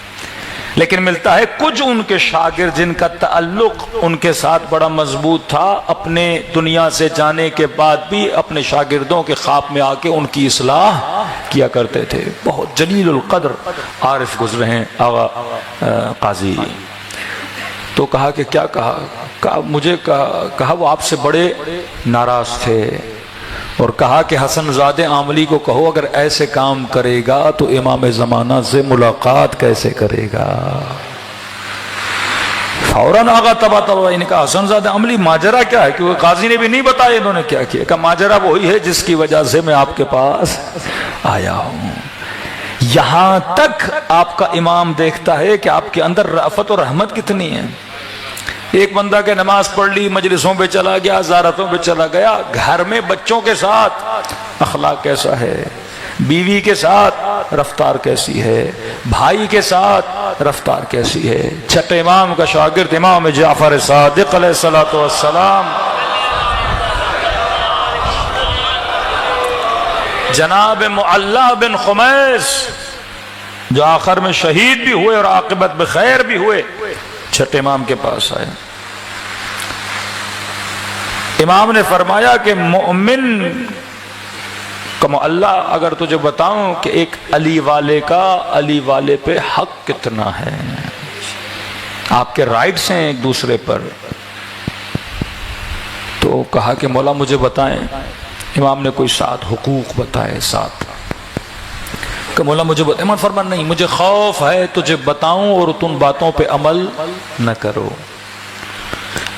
لیکن ملتا ہے کچھ ان کے شاگرد جن کا تعلق ان کے ساتھ بڑا مضبوط تھا، اپنے دنیا سے جانے کے بعد بھی اپنے شاگردوں کے خواب میں آ کے ان کی اصلاح کیا کرتے تھے۔ بہت جلیل القدر عارف گزرے ہیں آغا قاضی۔ تو کہا کہ کیا کہا مجھے کہا وہ آپ سے بڑے ناراض تھے، اور کہا کہ حسن زادہ عاملی کو کہو اگر ایسے کام کرے گا تو امام زمانہ سے ملاقات کیسے کرے گا۔ فوراً آغا طباطبائی نے کہا حسن زادہ عاملی ماجرا کیا ہے، کیونکہ قاضی نے بھی نہیں بتایا انہوں نے کیا کیا۔ کہا ماجرا وہی ہے جس کی وجہ سے میں آپ کے پاس آیا ہوں۔ یہاں تک آپ کا امام دیکھتا ہے کہ آپ کے اندر رأفت اور رحمت کتنی ہے۔ ایک بندہ کے نماز پڑھ لی، مجلسوں پہ چلا گیا، زیارتوں پہ چلا گیا، گھر میں بچوں کے ساتھ اخلاق کیسا ہے، بیوی کے ساتھ رفتار کیسی ہے، بھائی کے ساتھ رفتار کیسی ہے۔ چھٹے امام کا شاگرد امام جعفر صادق علیہ الصلوۃ والسلام، جناب معلی بن خمیس جو آخر میں شہید بھی ہوئے اور عاقبت بخیر بھی ہوئے، چھٹے امام کے پاس آئے۔ امام نے فرمایا کہ مومن کا معلی اگر تجھے بتاؤں کہ ایک علی والے کا علی والے پہ حق کتنا ہے، آپ کے رائٹس ہیں ایک دوسرے پر، تو کہا کہ مولا مجھے بتائیں۔ امام نے کوئی 7 حقوق بتائے، 7 کہ مولا مجھے بتائیں۔ امام فرمان نہیں، مجھے خوف ہے تجھے بتاؤں اور تم باتوں پہ عمل نہ کرو،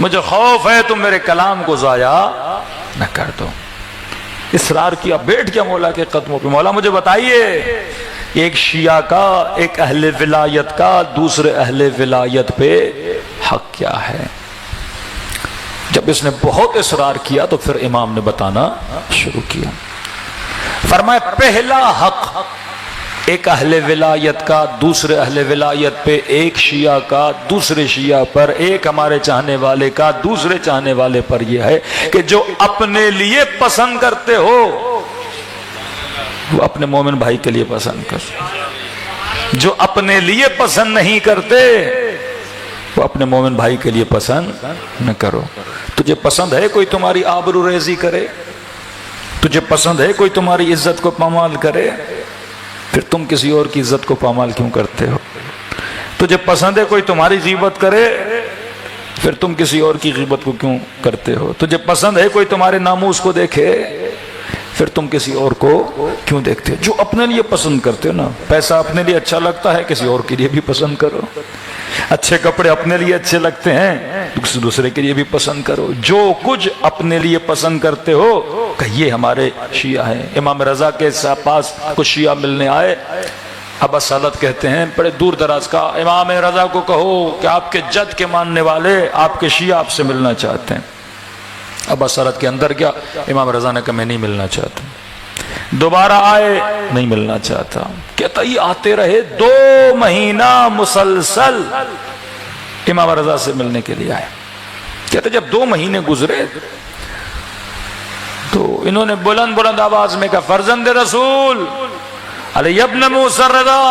مجھے خوف ہے تم میرے کلام کو ضائع نہ کر دو۔ اصرار کیا، بیٹھ گیا مولا کے قدموں پہ، مولا مجھے بتائیے ایک شیعہ کا، ایک اہل ولایت کا دوسرے اہل ولایت پہ حق کیا ہے۔ جب اس نے بہت اصرار کیا تو پھر امام نے بتانا شروع کیا۔ فرمایا پہلا حق ایک اہل ولایت کا دوسرے اہل ولایت پہ، ایک شیعہ کا دوسرے شیعہ پر، ایک ہمارے چاہنے والے کا دوسرے چاہنے والے پر یہ ہے کہ جو اپنے لیے پسند کرتے ہو وہ اپنے مومن بھائی کے لیے پسند کرو، جو اپنے لیے پسند نہیں کرتے وہ اپنے مومن بھائی کے لیے پسند نہ کرو۔ تجھے پسند ہے کوئی تمہاری آبرو ریزی کرے، تجھے پسند ہے کوئی تمہاری عزت کو پامال کرے، پھر تم کسی اور کی عزت کو پامال کیوں کرتے ہو؟ تجھے پسند ہے کوئی تمہاری غیبت کرے، پھر تم کسی اور کی غیبت کو کیوں کرتے ہو؟ تجھے پسند ہے کوئی تمہارے ناموس کو دیکھے، پھر تم کسی اور کو کیوں دیکھتے ہو؟ جو اپنے لیے پسند کرتے ہو نا، پیسہ اپنے لیے اچھا لگتا ہے کسی اور کے لیے بھی پسند کرو، اچھے کپڑے اپنے لیے اچھے لگتے ہیں کسی دوسرے کے لیے بھی پسند کرو، جو کچھ اپنے لیے پسند کرتے ہو کہ یہ ہمارے شیعہ ہیں۔ امام رضا کے پاس کچھ شیعہ ملنے آئے، ابا سالت کہتے ہیں بڑے دور دراز کا، امام رضا کو کہو کہ آپ کے جد کے ماننے والے آپ کے شیعہ آپ سے ملنا چاہتے ہیں۔ ابا سالت کے اندر گیا، امام رضا نے کہا میں نہیں ملنا چاہتا۔ دوبارہ آئے، نہیں ملنا چاہتا۔ کہتا یہ آتے رہے 2 مہینہ مسلسل امام رضا سے ملنے کے لیے آئے۔ کہتا جب 2 مہینے گزرے تو انہوں نے بلند بلند آواز میں کہا فرزند رسول علی ابن موسی رضا،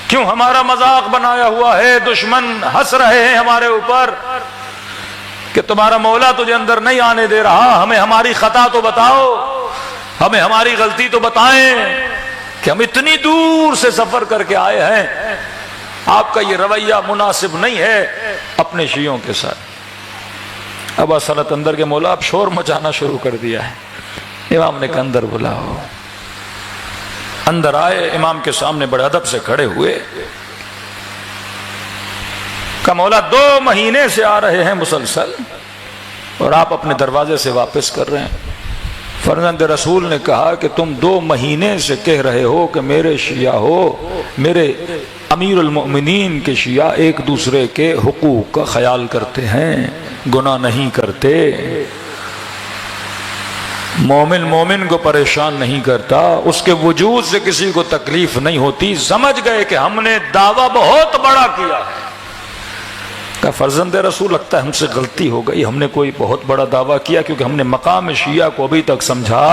کیوں ہمارا مذاق بنایا ہوا ہے؟ دشمن ہنس رہے ہیں ہمارے اوپر کہ تمہارا مولا تجھے اندر نہیں آنے دے رہا، ہمیں ہماری خطا تو بتاؤ، ہمیں ہماری غلطی تو بتائیں کہ ہم اتنی دور سے سفر کر کے آئے ہیں، آپ کا یہ رویہ مناسب نہیں ہے اپنے شیعوں کے ساتھ۔ ابا سالت اندر کے مولا اب شور مچانا شروع کر دیا ہے۔ امام نے کہا اندر بلاؤ۔ اندر آئے، امام کے سامنے بڑے ادب سے کھڑے ہوئے، کہا مولا 2 مہینے سے آ رہے ہیں مسلسل اور آپ اپنے دروازے سے واپس کر رہے ہیں۔ فرزند رسول نے کہا کہ تم 2 مہینے سے کہہ رہے ہو کہ میرے شیعہ ہو، میرے امیر المؤمنین کے شیعہ ایک دوسرے کے حقوق کا خیال کرتے ہیں، گناہ نہیں کرتے، مومن کو پریشان نہیں کرتا، اس کے وجود سے کسی کو تکلیف نہیں ہوتی۔ سمجھ گئے کہ ہم نے دعویٰ بہت بڑا کیا ہے۔ کہا فرزند رسول لگتا ہے ہم سے غلطی ہو گئی، ہم نے کوئی بہت بڑا دعویٰ کیا کیونکہ ہم نے مقام شیعہ کو ابھی تک سمجھا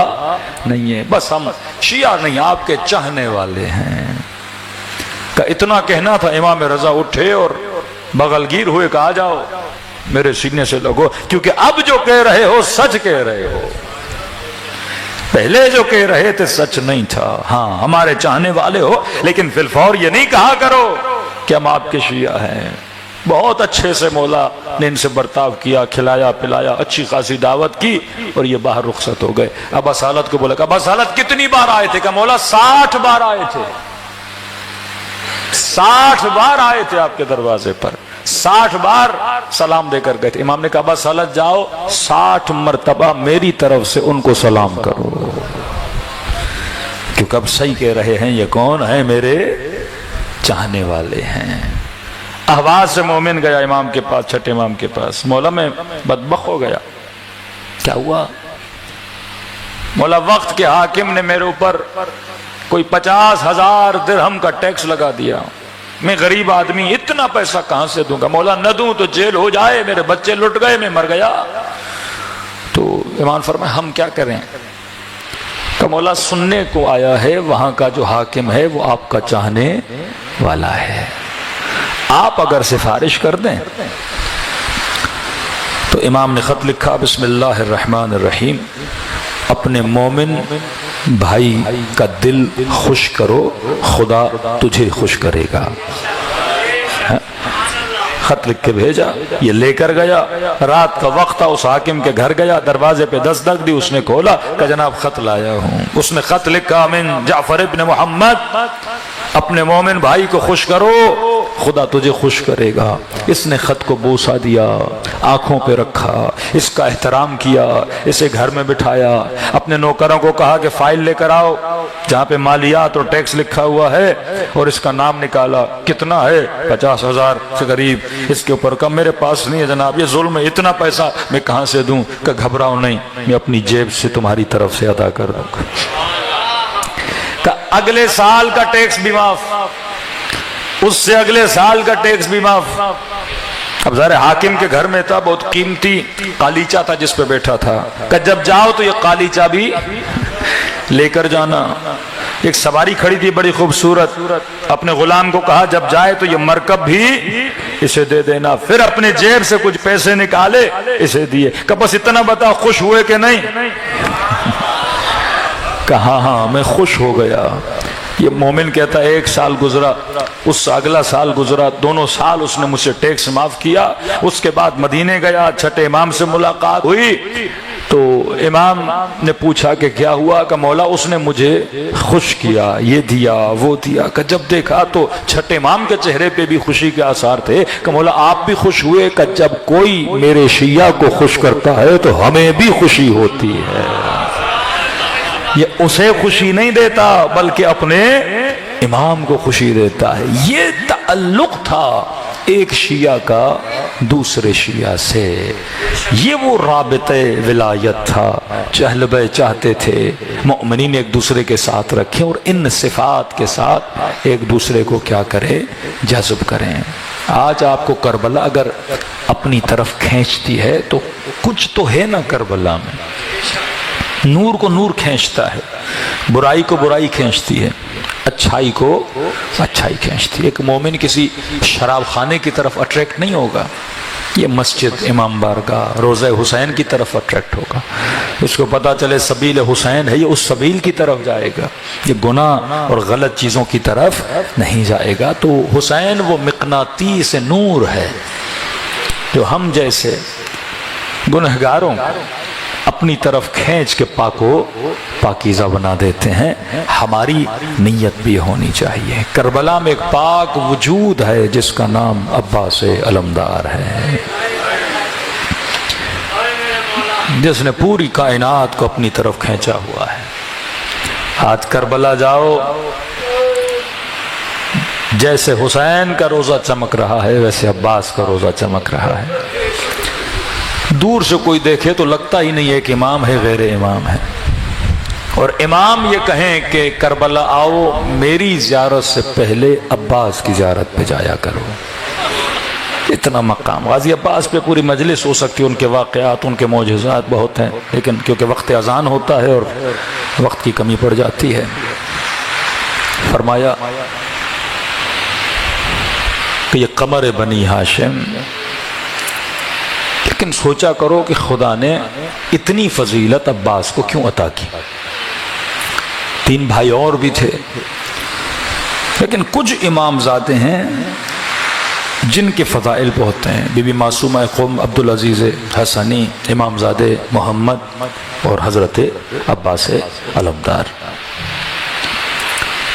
نہیں ہے، بس ہم شیعہ نہیں آپ کے چاہنے والے ہیں۔ کہا اتنا کہنا تھا۔ امام رضا اٹھے اور بغل گیر ہوئے، کہا آ جاؤ میرے سینے سے لگو، کیونکہ اب جو کہہ رہے ہو سچ کہہ رہے ہو، پہلے جو کہہ رہے تھے سچ نہیں تھا۔ ہاں ہمارے چاہنے والے ہو، لیکن فی الفور یہ نہیں کہا کرو کہ ہم آپ کے شیعہ ہیں۔ بہت اچھے سے مولا نے ان سے برتاؤ کیا، کھلایا پلایا، اچھی خاصی دعوت کی اور یہ باہر رخصت ہو گئے۔ ابا سالت کو بولا کہ ابا سالت کتنی بار آئے تھے؟ کہ مولا 60 بار آئے تھے، 60 بار آئے تھے آپ کے دروازے پر، 60 بار سلام دے کر گئے تھے۔ امام نے کہا ابا سالت جاؤ 60 مرتبہ میری طرف سے ان کو سلام کرو، کیونکہ اب صحیح کہہ رہے ہیں یہ کون ہے؟ میرے چاہنے والے ہیں۔ احواز سے مومن گیا امام کے پاس، چھٹے امام کے پاس، مولا میں بدبخت ہو گیا۔ کیا ہوا؟ مولا وقت کے حاکم نے میرے اوپر کوئی 50,000 درہم کا ٹیکس لگا دیا، میں غریب آدمی اتنا پیسہ کہاں سے دوں گا؟ مولا نہ دوں تو جیل ہو جائے، میرے بچے لٹ گئے، میں مر گیا۔ تو امام فرمایا ہم کیا کریں؟ کہ مولا سننے کو آیا ہے وہاں کا جو حاکم ہے وہ آپ کا چاہنے والا ہے، آپ اگر سفارش کر دیں۔ تو امام نے خط لکھا بسم اللہ الرحمن الرحیم، اپنے مومن بھائی کا دل خوش کرو، خدا تجھے خوش کرے گا۔ خط لکھ کے بھیجا، یہ لے کر گیا، رات کا وقت تھا، اس حاکم کے گھر گیا، دروازے پہ دستک دی، اس نے کھولا، کہا جناب خط لایا ہوں۔ اس نے خط لکھا من جعفر ابن محمد، اپنے مومن بھائی کو خوش کرو، خدا تجھے خوش کرے گا۔ اس نے خط کو بوسا دیا، آنکھوں پہ رکھا، اس کا احترام کیا، اسے گھر میں بٹھایا، اپنے نوکروں کو کہا کہ فائل لے کر آؤ جہاں پہ مالیات اور ٹیکس لکھا ہوا ہے، اور اس کا نام نکالا، کتنا ہے؟ 50,000 سے قریب۔ اس کے اوپر کہا میرے پاس نہیں ہے جناب، یہ ظلم ہے، اتنا پیسہ میں کہاں سے دوں؟ کہ گھبراؤ نہیں، میں اپنی جیب سے تمہاری طرف سے ادا کر دوں گا۔ کہ اگلے سال کا ٹیکس بھی معاف، اس سے اگلے سال کا ٹیکس بھی معاف۔ اب ظاہر حاکم کے گھر میں تھا، بہت قیمتی قالیچہ تھا جس پہ بیٹھا تھا، کہ جب جاؤ تو یہ قالیچہ بھی لے کر جانا۔ ایک سواری کھڑی تھی بڑی خوبصورت، اپنے غلام کو کہا جب جائے تو یہ مرکب بھی اسے دے دینا۔ پھر اپنے جیب سے کچھ پیسے نکالے، اسے دیے، کہ بس اتنا بتا خوش ہوئے کہ نہیں؟ کہا ہاں میں خوش ہو گیا۔ یہ مومن کہتا ہے 1 سال گزرا، اس سے اگلا سال گزرا، دونوں سال اس نے مجھ سے ٹیکس معاف کیا۔ اس کے بعد مدینے گیا، چھٹے امام سے ملاقات ہوئی تو امام نے پوچھا کہ کیا ہوا؟ کہ مولا اس نے مجھے خوش کیا، یہ دیا وہ دیا۔ کہ جب دیکھا تو چھٹے امام کے چہرے پہ بھی خوشی کے آثار تھے، کہ مولا آپ بھی خوش ہوئے؟ کہ جب کوئی میرے شیعہ کو خوش کرتا ہے تو ہمیں بھی خوشی ہوتی ہے۔ یہ اسے خوشی نہیں دیتا بلکہ اپنے امام کو خوشی دیتا ہے۔ یہ تعلق تھا ایک شیعہ کا دوسرے شیعہ سے، یہ وہ رابطہ ولایت تھا۔ اہل بیت چاہتے تھے مومنین ایک دوسرے کے ساتھ رکھیں اور ان صفات کے ساتھ ایک دوسرے کو کیا کرے، جذب کریں۔ آج آپ کو کربلا اگر اپنی طرف کھینچتی ہے تو کچھ تو ہے نا کربلا میں، نور کو نور کھینچتا ہے، برائی کو برائی کھینچتی ہے، اچھائی کو اچھائی کھینچتی ہے۔ ایک مومن کسی شراب خانے کی طرف اٹریکٹ نہیں ہوگا، یہ مسجد، امام بارگاہ، روضہ حسین کی طرف اٹریکٹ ہوگا۔ اس کو پتا چلے سبیل حسین ہے، یہ اس سبیل کی طرف جائے گا، یہ گناہ اور غلط چیزوں کی طرف نہیں جائے گا۔ تو حسین وہ مقناطیس نور ہے جو ہم جیسے گنہگاروں اپنی طرف کھینچ کے پاکو پاکیزہ بنا دیتے ہیں۔ ہماری نیت بھی ہونی چاہیے۔ کربلا میں ایک پاک وجود ہے جس کا نام عباس علمدار ہے، جس نے پوری کائنات کو اپنی طرف کھینچا ہوا ہے۔ آج کربلا جاؤ، جیسے حسین کا روزہ چمک رہا ہے ویسے عباس کا روزہ چمک رہا ہے۔ دور سے کوئی دیکھے تو لگتا ہی نہیں ہے کہ امام ہے، غیر امام ہے۔ اور امام یہ کہیں کہ کربلا آؤ، میری زیارت سے پہلے عباس کی زیارت پہ جایا کرو۔ اتنا مقام غازی عباس پہ پوری مجلس ہو سکتی ہے، ان کے واقعات، ان کے معجزات بہت ہیں، لیکن کیونکہ وقت اذان ہوتا ہے اور وقت کی کمی پڑ جاتی ہے۔ فرمایا کہ یہ قمر بنی ہاشم، لیکن سوچا کرو کہ خدا نے اتنی فضیلت عباس کو کیوں عطا کی؟ 3 بھائی اور بھی تھے، لیکن کچھ امامزادے ہیں جن کے فضائل بہت ہیں۔ بی بی معصومہ قم، عبدالعزیز حسنی، امامزادے محمد اور حضرت عباس علمدار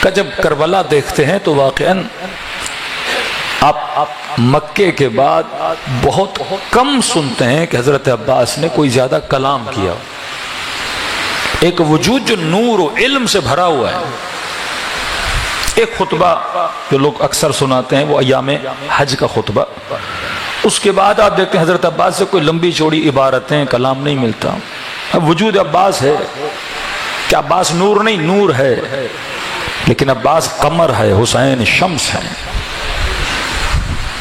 کا جب کربلا دیکھتے ہیں تو واقعاً آپ مکے کے بعد بہت کم سنتے ہیں کہ حضرت عباس نے کوئی زیادہ کلام کیا۔ ایک وجود جو نور و علم سے بھرا ہوا ہے۔ ایک خطبہ جو لوگ اکثر سناتے ہیں وہ ایام حج کا خطبہ، اس کے بعد آپ دیکھتے ہیں حضرت عباس سے کوئی لمبی چوڑی عبارتیں، کلام نہیں ملتا۔ اب وجود عباس ہے، کیا عباس نور نہیں؟ نور ہے، لیکن عباس قمر ہے، حسین شمس ہے۔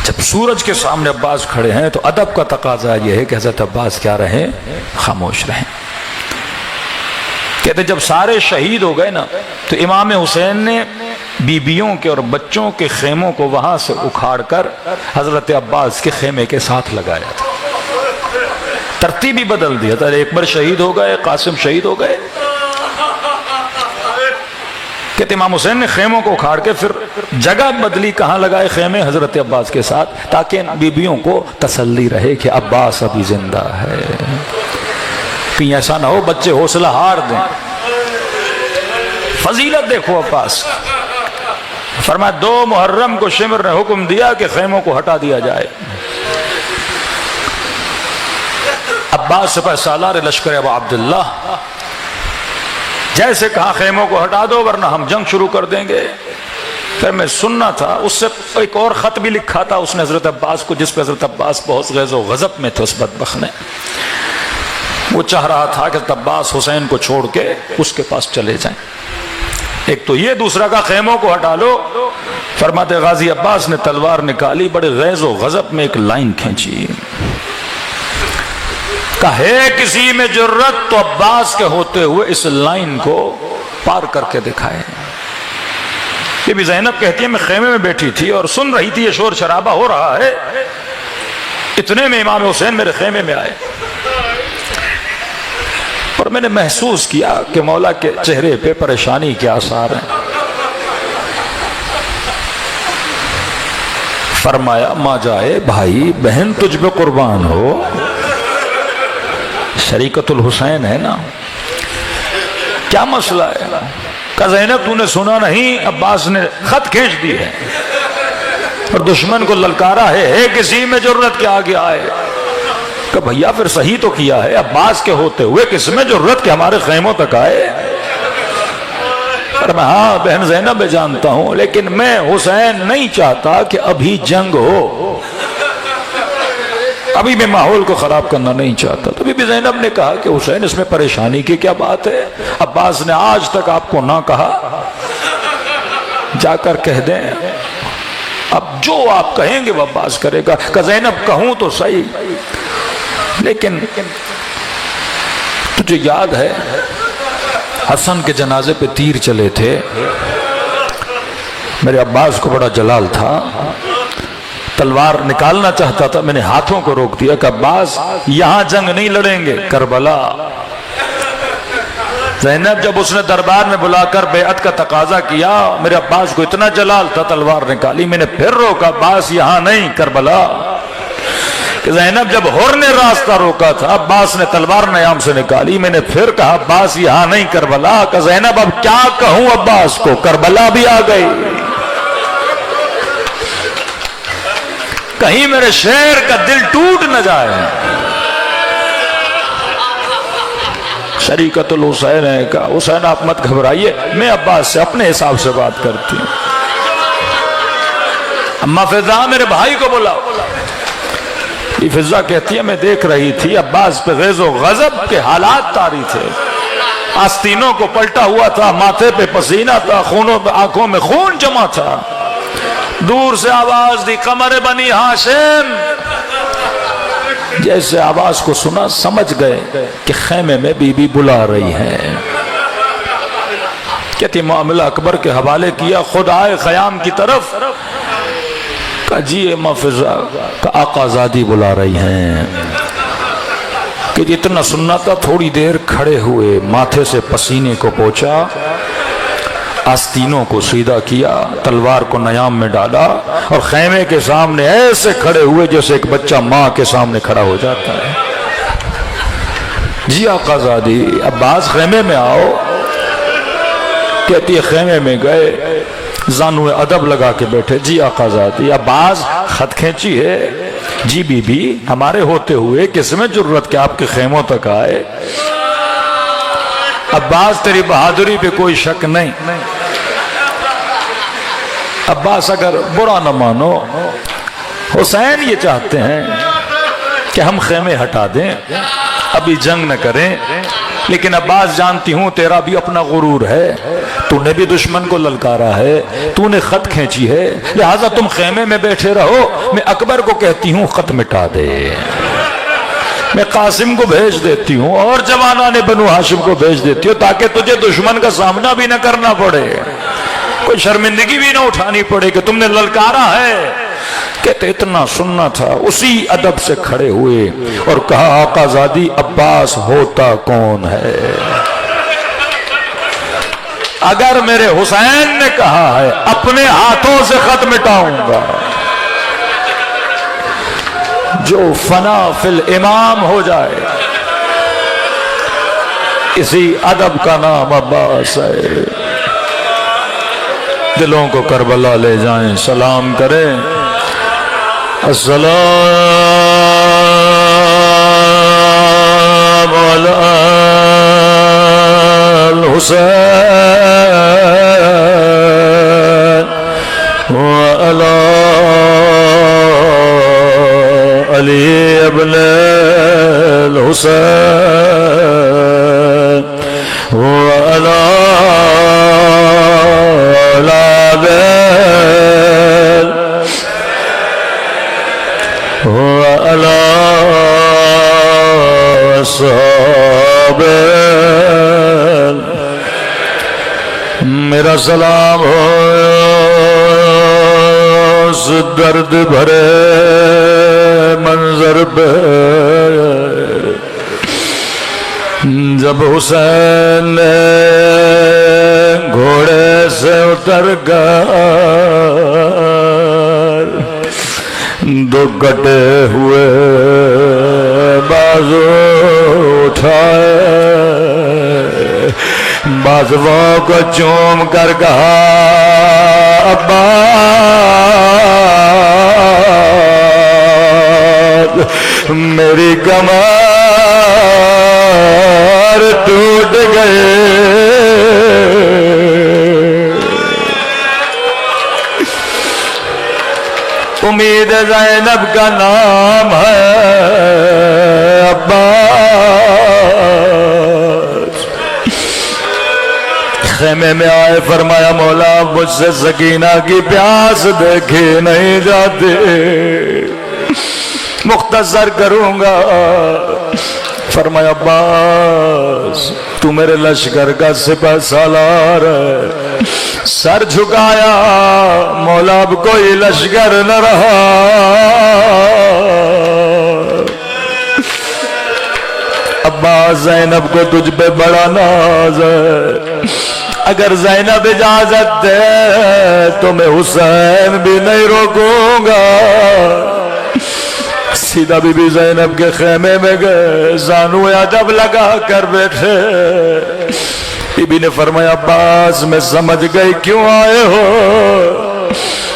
جب سورج کے سامنے عباس کھڑے ہیں تو ادب کا تقاضا یہ ہے کہ حضرت عباس کیا رہیں؟ خاموش رہیں۔ کہتے جب سارے شہید ہو گئے نا تو امام حسین نے بیبیوں کے اور بچوں کے خیموں کو وہاں سے اکھاڑ کر حضرت عباس کے خیمے کے ساتھ لگایا تھا، ترتیب ہی بدل دیا تھا۔ اکبر شہید ہو گئے، قاسم شہید ہو گئے، کہتے امام حسین نے خیموں کو اکھاڑ کے پھر جگہ بدلی، کہاں لگائے خیمے؟ حضرت عباس کے ساتھ، تاکہ بیبیوں کو تسلی رہے کہ عباس ابھی زندہ ہے، کہیں ایسا نہ ہو بچے حوصلہ ہار دیں۔ فضیلت دیکھو عباس۔ فرمایا 2 محرم کو شمر نے حکم دیا کہ خیموں کو ہٹا دیا جائے۔ عباس سپہ سالار لشکر ابو عبداللہ جیسے کہا خیموں کو ہٹا دو ورنہ ہم جنگ شروع کر دیں گے۔ پھر میں سننا تھا، اس سے ایک اور خط بھی لکھا تھا اس نے حضرت عباس کو، جس پہ حضرت عباس بہت غیظ و غضب میں تھے اس بدبخت نے۔ وہ چاہ رہا تھا کہ حضرت عباس حسین کو چھوڑ کے اس کے پاس چلے جائیں۔ ایک تو یہ، دوسرا کا خیموں کو ہٹا لو۔ فرماتے غازی عباس نے تلوار نکالی، بڑے غیظ و غضب میں ایک لائن کھینچی، ہے کسی میں جرت تو عباس کے ہوتے ہوئے اس لائن کو پار کر کے دکھائے۔ یہ بھی زینب کہتی ہے میں خیمے میں بیٹھی تھی اور سن رہی تھی یہ شور شرابہ ہو رہا ہے، اتنے میں امام حسین میرے خیمے میں آئے اور میں نے محسوس کیا کہ مولا کے چہرے پہ پریشانی کے آثار ہیں۔ فرمایا ماں جائے بھائی بہن تجھ پہ قربان ہو، شریکت الحسین ہے نا، کیا مسئلہ ہے؟ کہ زینب تو نے سنا نہیں، عباس نے خط کھینچ دی ہے اور دشمن کو للکارا ہے کسی میں جرت کے آگے آئے۔ کہ بھیا پھر صحیح تو کیا ہے، عباس کے ہوتے ہوئے کس میں جرت کے ہمارے خیموں تک آئے؟ فرمایا ہاں بہن زینب میں جانتا ہوں، لیکن میں حسین نہیں چاہتا کہ ابھی جنگ ہو، ابھی میں ماحول کو خراب کرنا نہیں چاہتا۔ تو بی بی زینب نے کہا کہ حسین اس میں پریشانی کی کیا بات ہے؟ عباس نے آج تک آپ کو نہ کہا، جا کر کہہ دیں، اب جو آپ کہیں گے وہ عباس کرے گا۔ کہ زینب کہوں تو صحیح، لیکن تجھے یاد ہے حسن کے جنازے پہ تیر چلے تھے، میرے عباس کو بڑا جلال تھا، تلوار نکالنا چاہتا تھا، میں نے ہاتھوں کو روک دیا کہ عباس یہاں جنگ نہیں لڑیں گے، کربلا۔ زینب جب اس نے دربار میں بلا کر بیعت کا تقاضا کیا، میرے عباس کو اتنا جلال تھا، تلوار نکالی، میں نے پھر روکا، عباس یہاں نہیں، کربلا۔ کہ زینب جب ہور نے راستہ روکا تھا، عباس نے تلوار نیام سے نکالی، میں نے پھر کہا عباس یہاں نہیں، کربلا۔ کہ زینب اب کیا کہوں عباس کو، کربلا بھی آ گئی، کہیں میرے شیر کا دل ٹوٹ نہ جائے۔ شریکت الحسین نے کہا حسین آپ مت گھبرائیے، میں عباس سے اپنے حساب سے بات کرتی ہوں۔ اما فضا میرے بھائی کو بلاؤ۔ یہ فضا کہتی ہے میں دیکھ رہی تھی عباس پہ غیظ و غضب کے حالات طاری تھے، آستینوں کو پلٹا ہوا تھا، ماتھے پہ پسینہ تھا، خونوں پہ آنکھوں میں خون جمع تھا۔ دور سے آواز دی قمر بنی ہاشم، جیسے آواز کو سنا سمجھ گئے کہ خیمے میں بی بی بلا رہی ہے۔ کہتی معاملہ اکبر کے حوالے کیا، خود آئے خیام کی طرف، کہا جی اماں فضا کہ آقا زادی بلا رہی ہیں۔ کہ اتنا سننا تھا، تھوڑی دیر کھڑے ہوئے، ماتھے سے پسینے کو پوچھا، آستینوں کو سیدھا کیا، تلوار کو نیام میں ڈالا، اور خیمے کے سامنے ایسے کھڑے ہوئے جیسے ایک بچہ ماں کے سامنے کھڑا ہو جاتا ہے۔ جی آقا زادی عباس خیمے میں آؤ۔ کہتی ہے خیمے میں گئے، زانوے ادب لگا کے بیٹھے، جی آقا زادی عباس خط کھینچی ہے۔ جی بی بی ہمارے ہوتے ہوئے کس میں جرت کہ آپ کے خیموں تک آئے؟ عباس تیری بہادری پہ کوئی شک نہیں، عباس اگر برا نہ مانو، حسین یہ چاہتے ہیں کہ ہم خیمے ہٹا دیں، ابھی جنگ نہ کریں، لیکن عباس جانتی ہوں تیرا بھی اپنا غرور ہے، تو نے بھی دشمن کو للکارا ہے، تو نے خط کھینچی ہے، لہٰذا تم خیمے میں بیٹھے رہو، میں اکبر کو کہتی ہوں خط مٹا دے، میں قاسم کو بھیج دیتی ہوں اور جوانان بنو ہاشم کو بھیج دیتی ہوں، تاکہ تجھے دشمن کا سامنا بھی نہ کرنا پڑے، کوئی شرمندگی بھی نہ اٹھانی پڑے کہ تم نے للکارا ہے۔ کہتے اتنا سننا تھا، اسی ادب سے کھڑے ہوئے اور کہا آقا زادی عباس ہوتا کون ہے؟ اگر میرے حسین نے کہا ہے اپنے ہاتھوں سے خط مٹاؤں گا، جو فنا فی الامام ہو جائے، اسی ادب کا نام عباس ہے۔ دلوں کو کربلا لے جائیں، سلام کریں، السلام علی الحسین وعلی علی ابن الحسین وعلی وعلی صحاب میرا سلام ہو اس درد بھرے منظر پہ، جب حسین نے گھوڑے سے اتر کر دو کٹے ہوئے بازو اٹھائے، بازوؤں کو چوم کر کہا عباس میری کمر ٹوٹ گئے، بیٹے زینب کا نام ہے عباس۔ خیمے میں آئے، فرمایا مولا مجھ سے سکینہ کی پیاس دیکھی نہیں جاتی، مختصر کروں گا۔ فرمایا عباس تو میرے لشکر کا سپہ سالار ہے۔ سر جھکایا، مولا اب کوئی لشکر نہ رہا۔ عباس زینب کو تجھ پہ بڑا ناز ہے، اگر زینب اجازت دے تو میں حسین بھی نہیں روکوں گا۔ سیدھا بی بی زینب کے خیمے میں گئے، زانو ادب لگا کر بیٹھے۔ بی بی نے فرمایا عباس میں سمجھ گئی کیوں آئے ہو،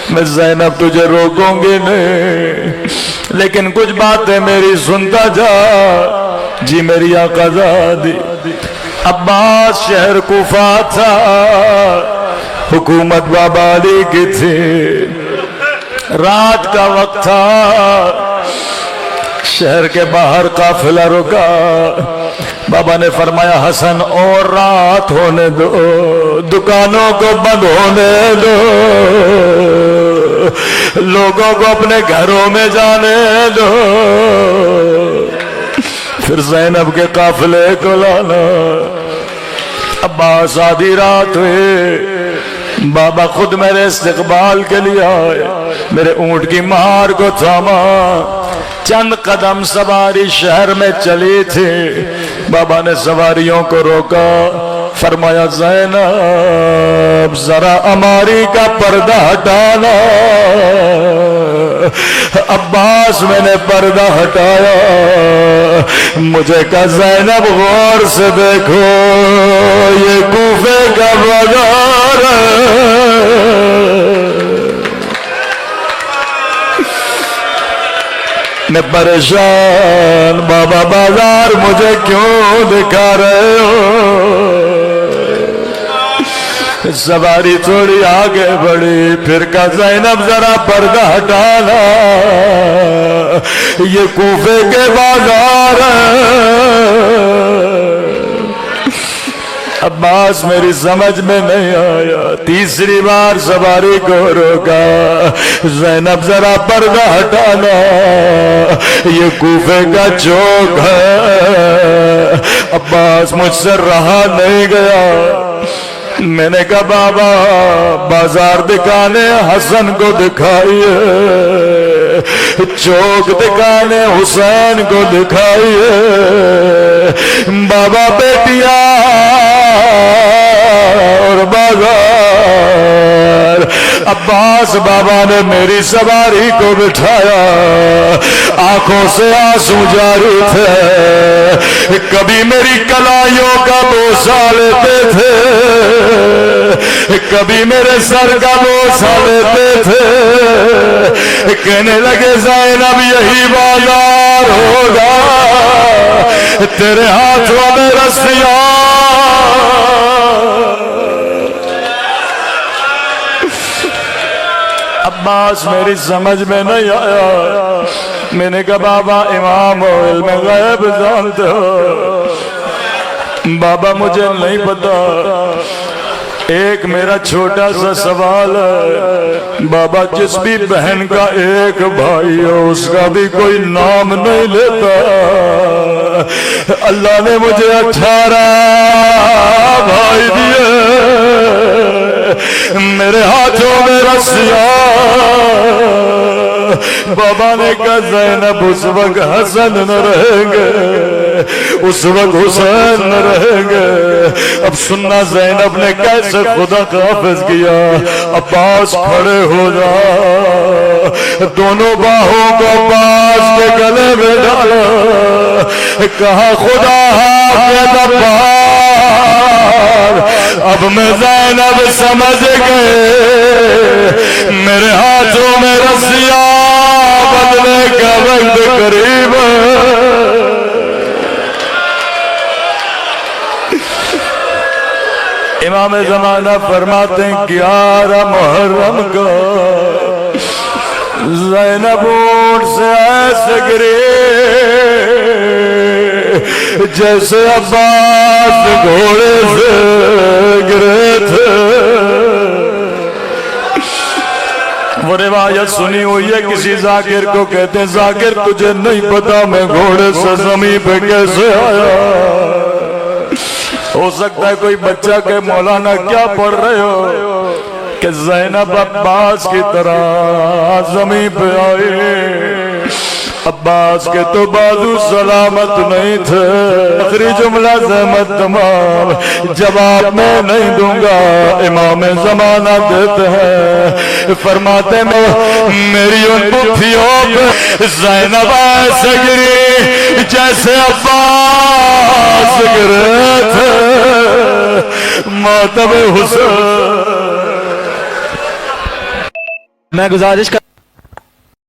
میں زینب تجھے روکوں گی نہیں، لیکن کچھ باتیں میری سنتا جا۔ جی میری آقازادی، عباس شہر کوفہ تھا، حکومت بابا علی کی تھی، رات کا وقت تھا، شہر کے باہر قافلہ رکا۔ بابا نے فرمایا حسن اور رات ہونے دو، دکانوں کو بند ہونے دو، لوگوں کو اپنے گھروں میں جانے دو، پھر زینب کے قافلے کو لانا۔ عباس آدھی رات ہوئی، بابا خود میرے استقبال کے لیے آئے، میرے اونٹ کی مہار کو تھاما، چند قدم سواری شہر میں چلی تھی۔ بابا نے سواریوں کو روکا، فرمایا زینب ذرا اماری کا پردہ ہٹانا۔ عباس میں نے پردہ ہٹایا، مجھے کہا زینب غور سے دیکھو یہ کوفے کا بازار ہے۔ میں پریشان، بابا بازار مجھے کیوں دکھا رہے ہو؟ سواری تھوڑی آگے بڑھی، پھر کہا زینب ذرا پردہ ہٹانا، یہ کوفے کے بازار ہیں۔ عباس میری سمجھ میں نہیں آیا، تیسری بار سواری کو روکا، زینب ذرا پردہ ہٹانا، یہ کوفے کا چوک ہے۔ عباس مجھ سے رہا نہیں گیا، میں نے کہا بابا بازار دکھانے حسن کو دکھائیے، چوک دکھانے حسین کو دکھائیے، بابا بیٹیا اور بازار۔ عباس بابا نے میری سواری کو بٹھایا، آنکھوں سے آنسو جاری تھے، کبھی میری کلائیوں کا بوسہ لیتے تھے، کبھی میرے سر کا بوسہ لیتے تھے، کہنے لگے زینب یہی بازار ہوگا، تیرے ہاتھوں میں رسیاں۔ عباس میری سمجھ میں نہیں آیا، میں نے کہا بابا امام ہو، علم غیب جانتے ہو؟ بابا مجھے نہیں پتا، ایک میرا چھوٹا سا سوال ہے، بابا جس بھی بہن کا ایک بھائی ہو اس کا بھی کوئی نام نہیں لیتا، اللہ نے مجھے 18 بھائی دیے، میرے ہاتھوں میں رسیاں۔ بابا نے کہا زینب اس وقت حسن نہ رہیں گے، اس وقت حسین نہ رہیں گے، اب سننا زینب نے کیسے خدا کا حافظ کیا۔ عباس کھڑے ہو جا، دونوں باہوں کو عباس کے گلے میں ڈالا، کہا خدا حافظ عباس، اب میں زینب سمجھ گئے، میرے ہاتھوں میں رسیاں بدلنے کا وقت قریب ہے۔ امام زمانہ فرماتے ہیں 11 محرم کا زینب اونٹ سے ایسے گرے جیسے عباس گھوڑے سے گرے تھے. وہ روایت سنی ہوئی ہے کسی ذاکر کو کہتے ہیں ذاکر تجھے نہیں پتا میں گھوڑے سے زمین پہ کیسے آیا. ہو سکتا ہے کوئی بچہ کہ مولانا کیا پڑھ رہے ہو کہ زینب عباس کی طرح زمین پہ آئے. عباس کے تو بازو سلامت نہیں تھے. آخری جملہ زحمت تمام جواب میں نہیں دوں گا امام زمانہ دیتے ہیں فرماتے میں میری ان پتھیوں پہ زینب ایسے گری جیسے عباس گرے تھے ماتم حسین. میں گزارش کر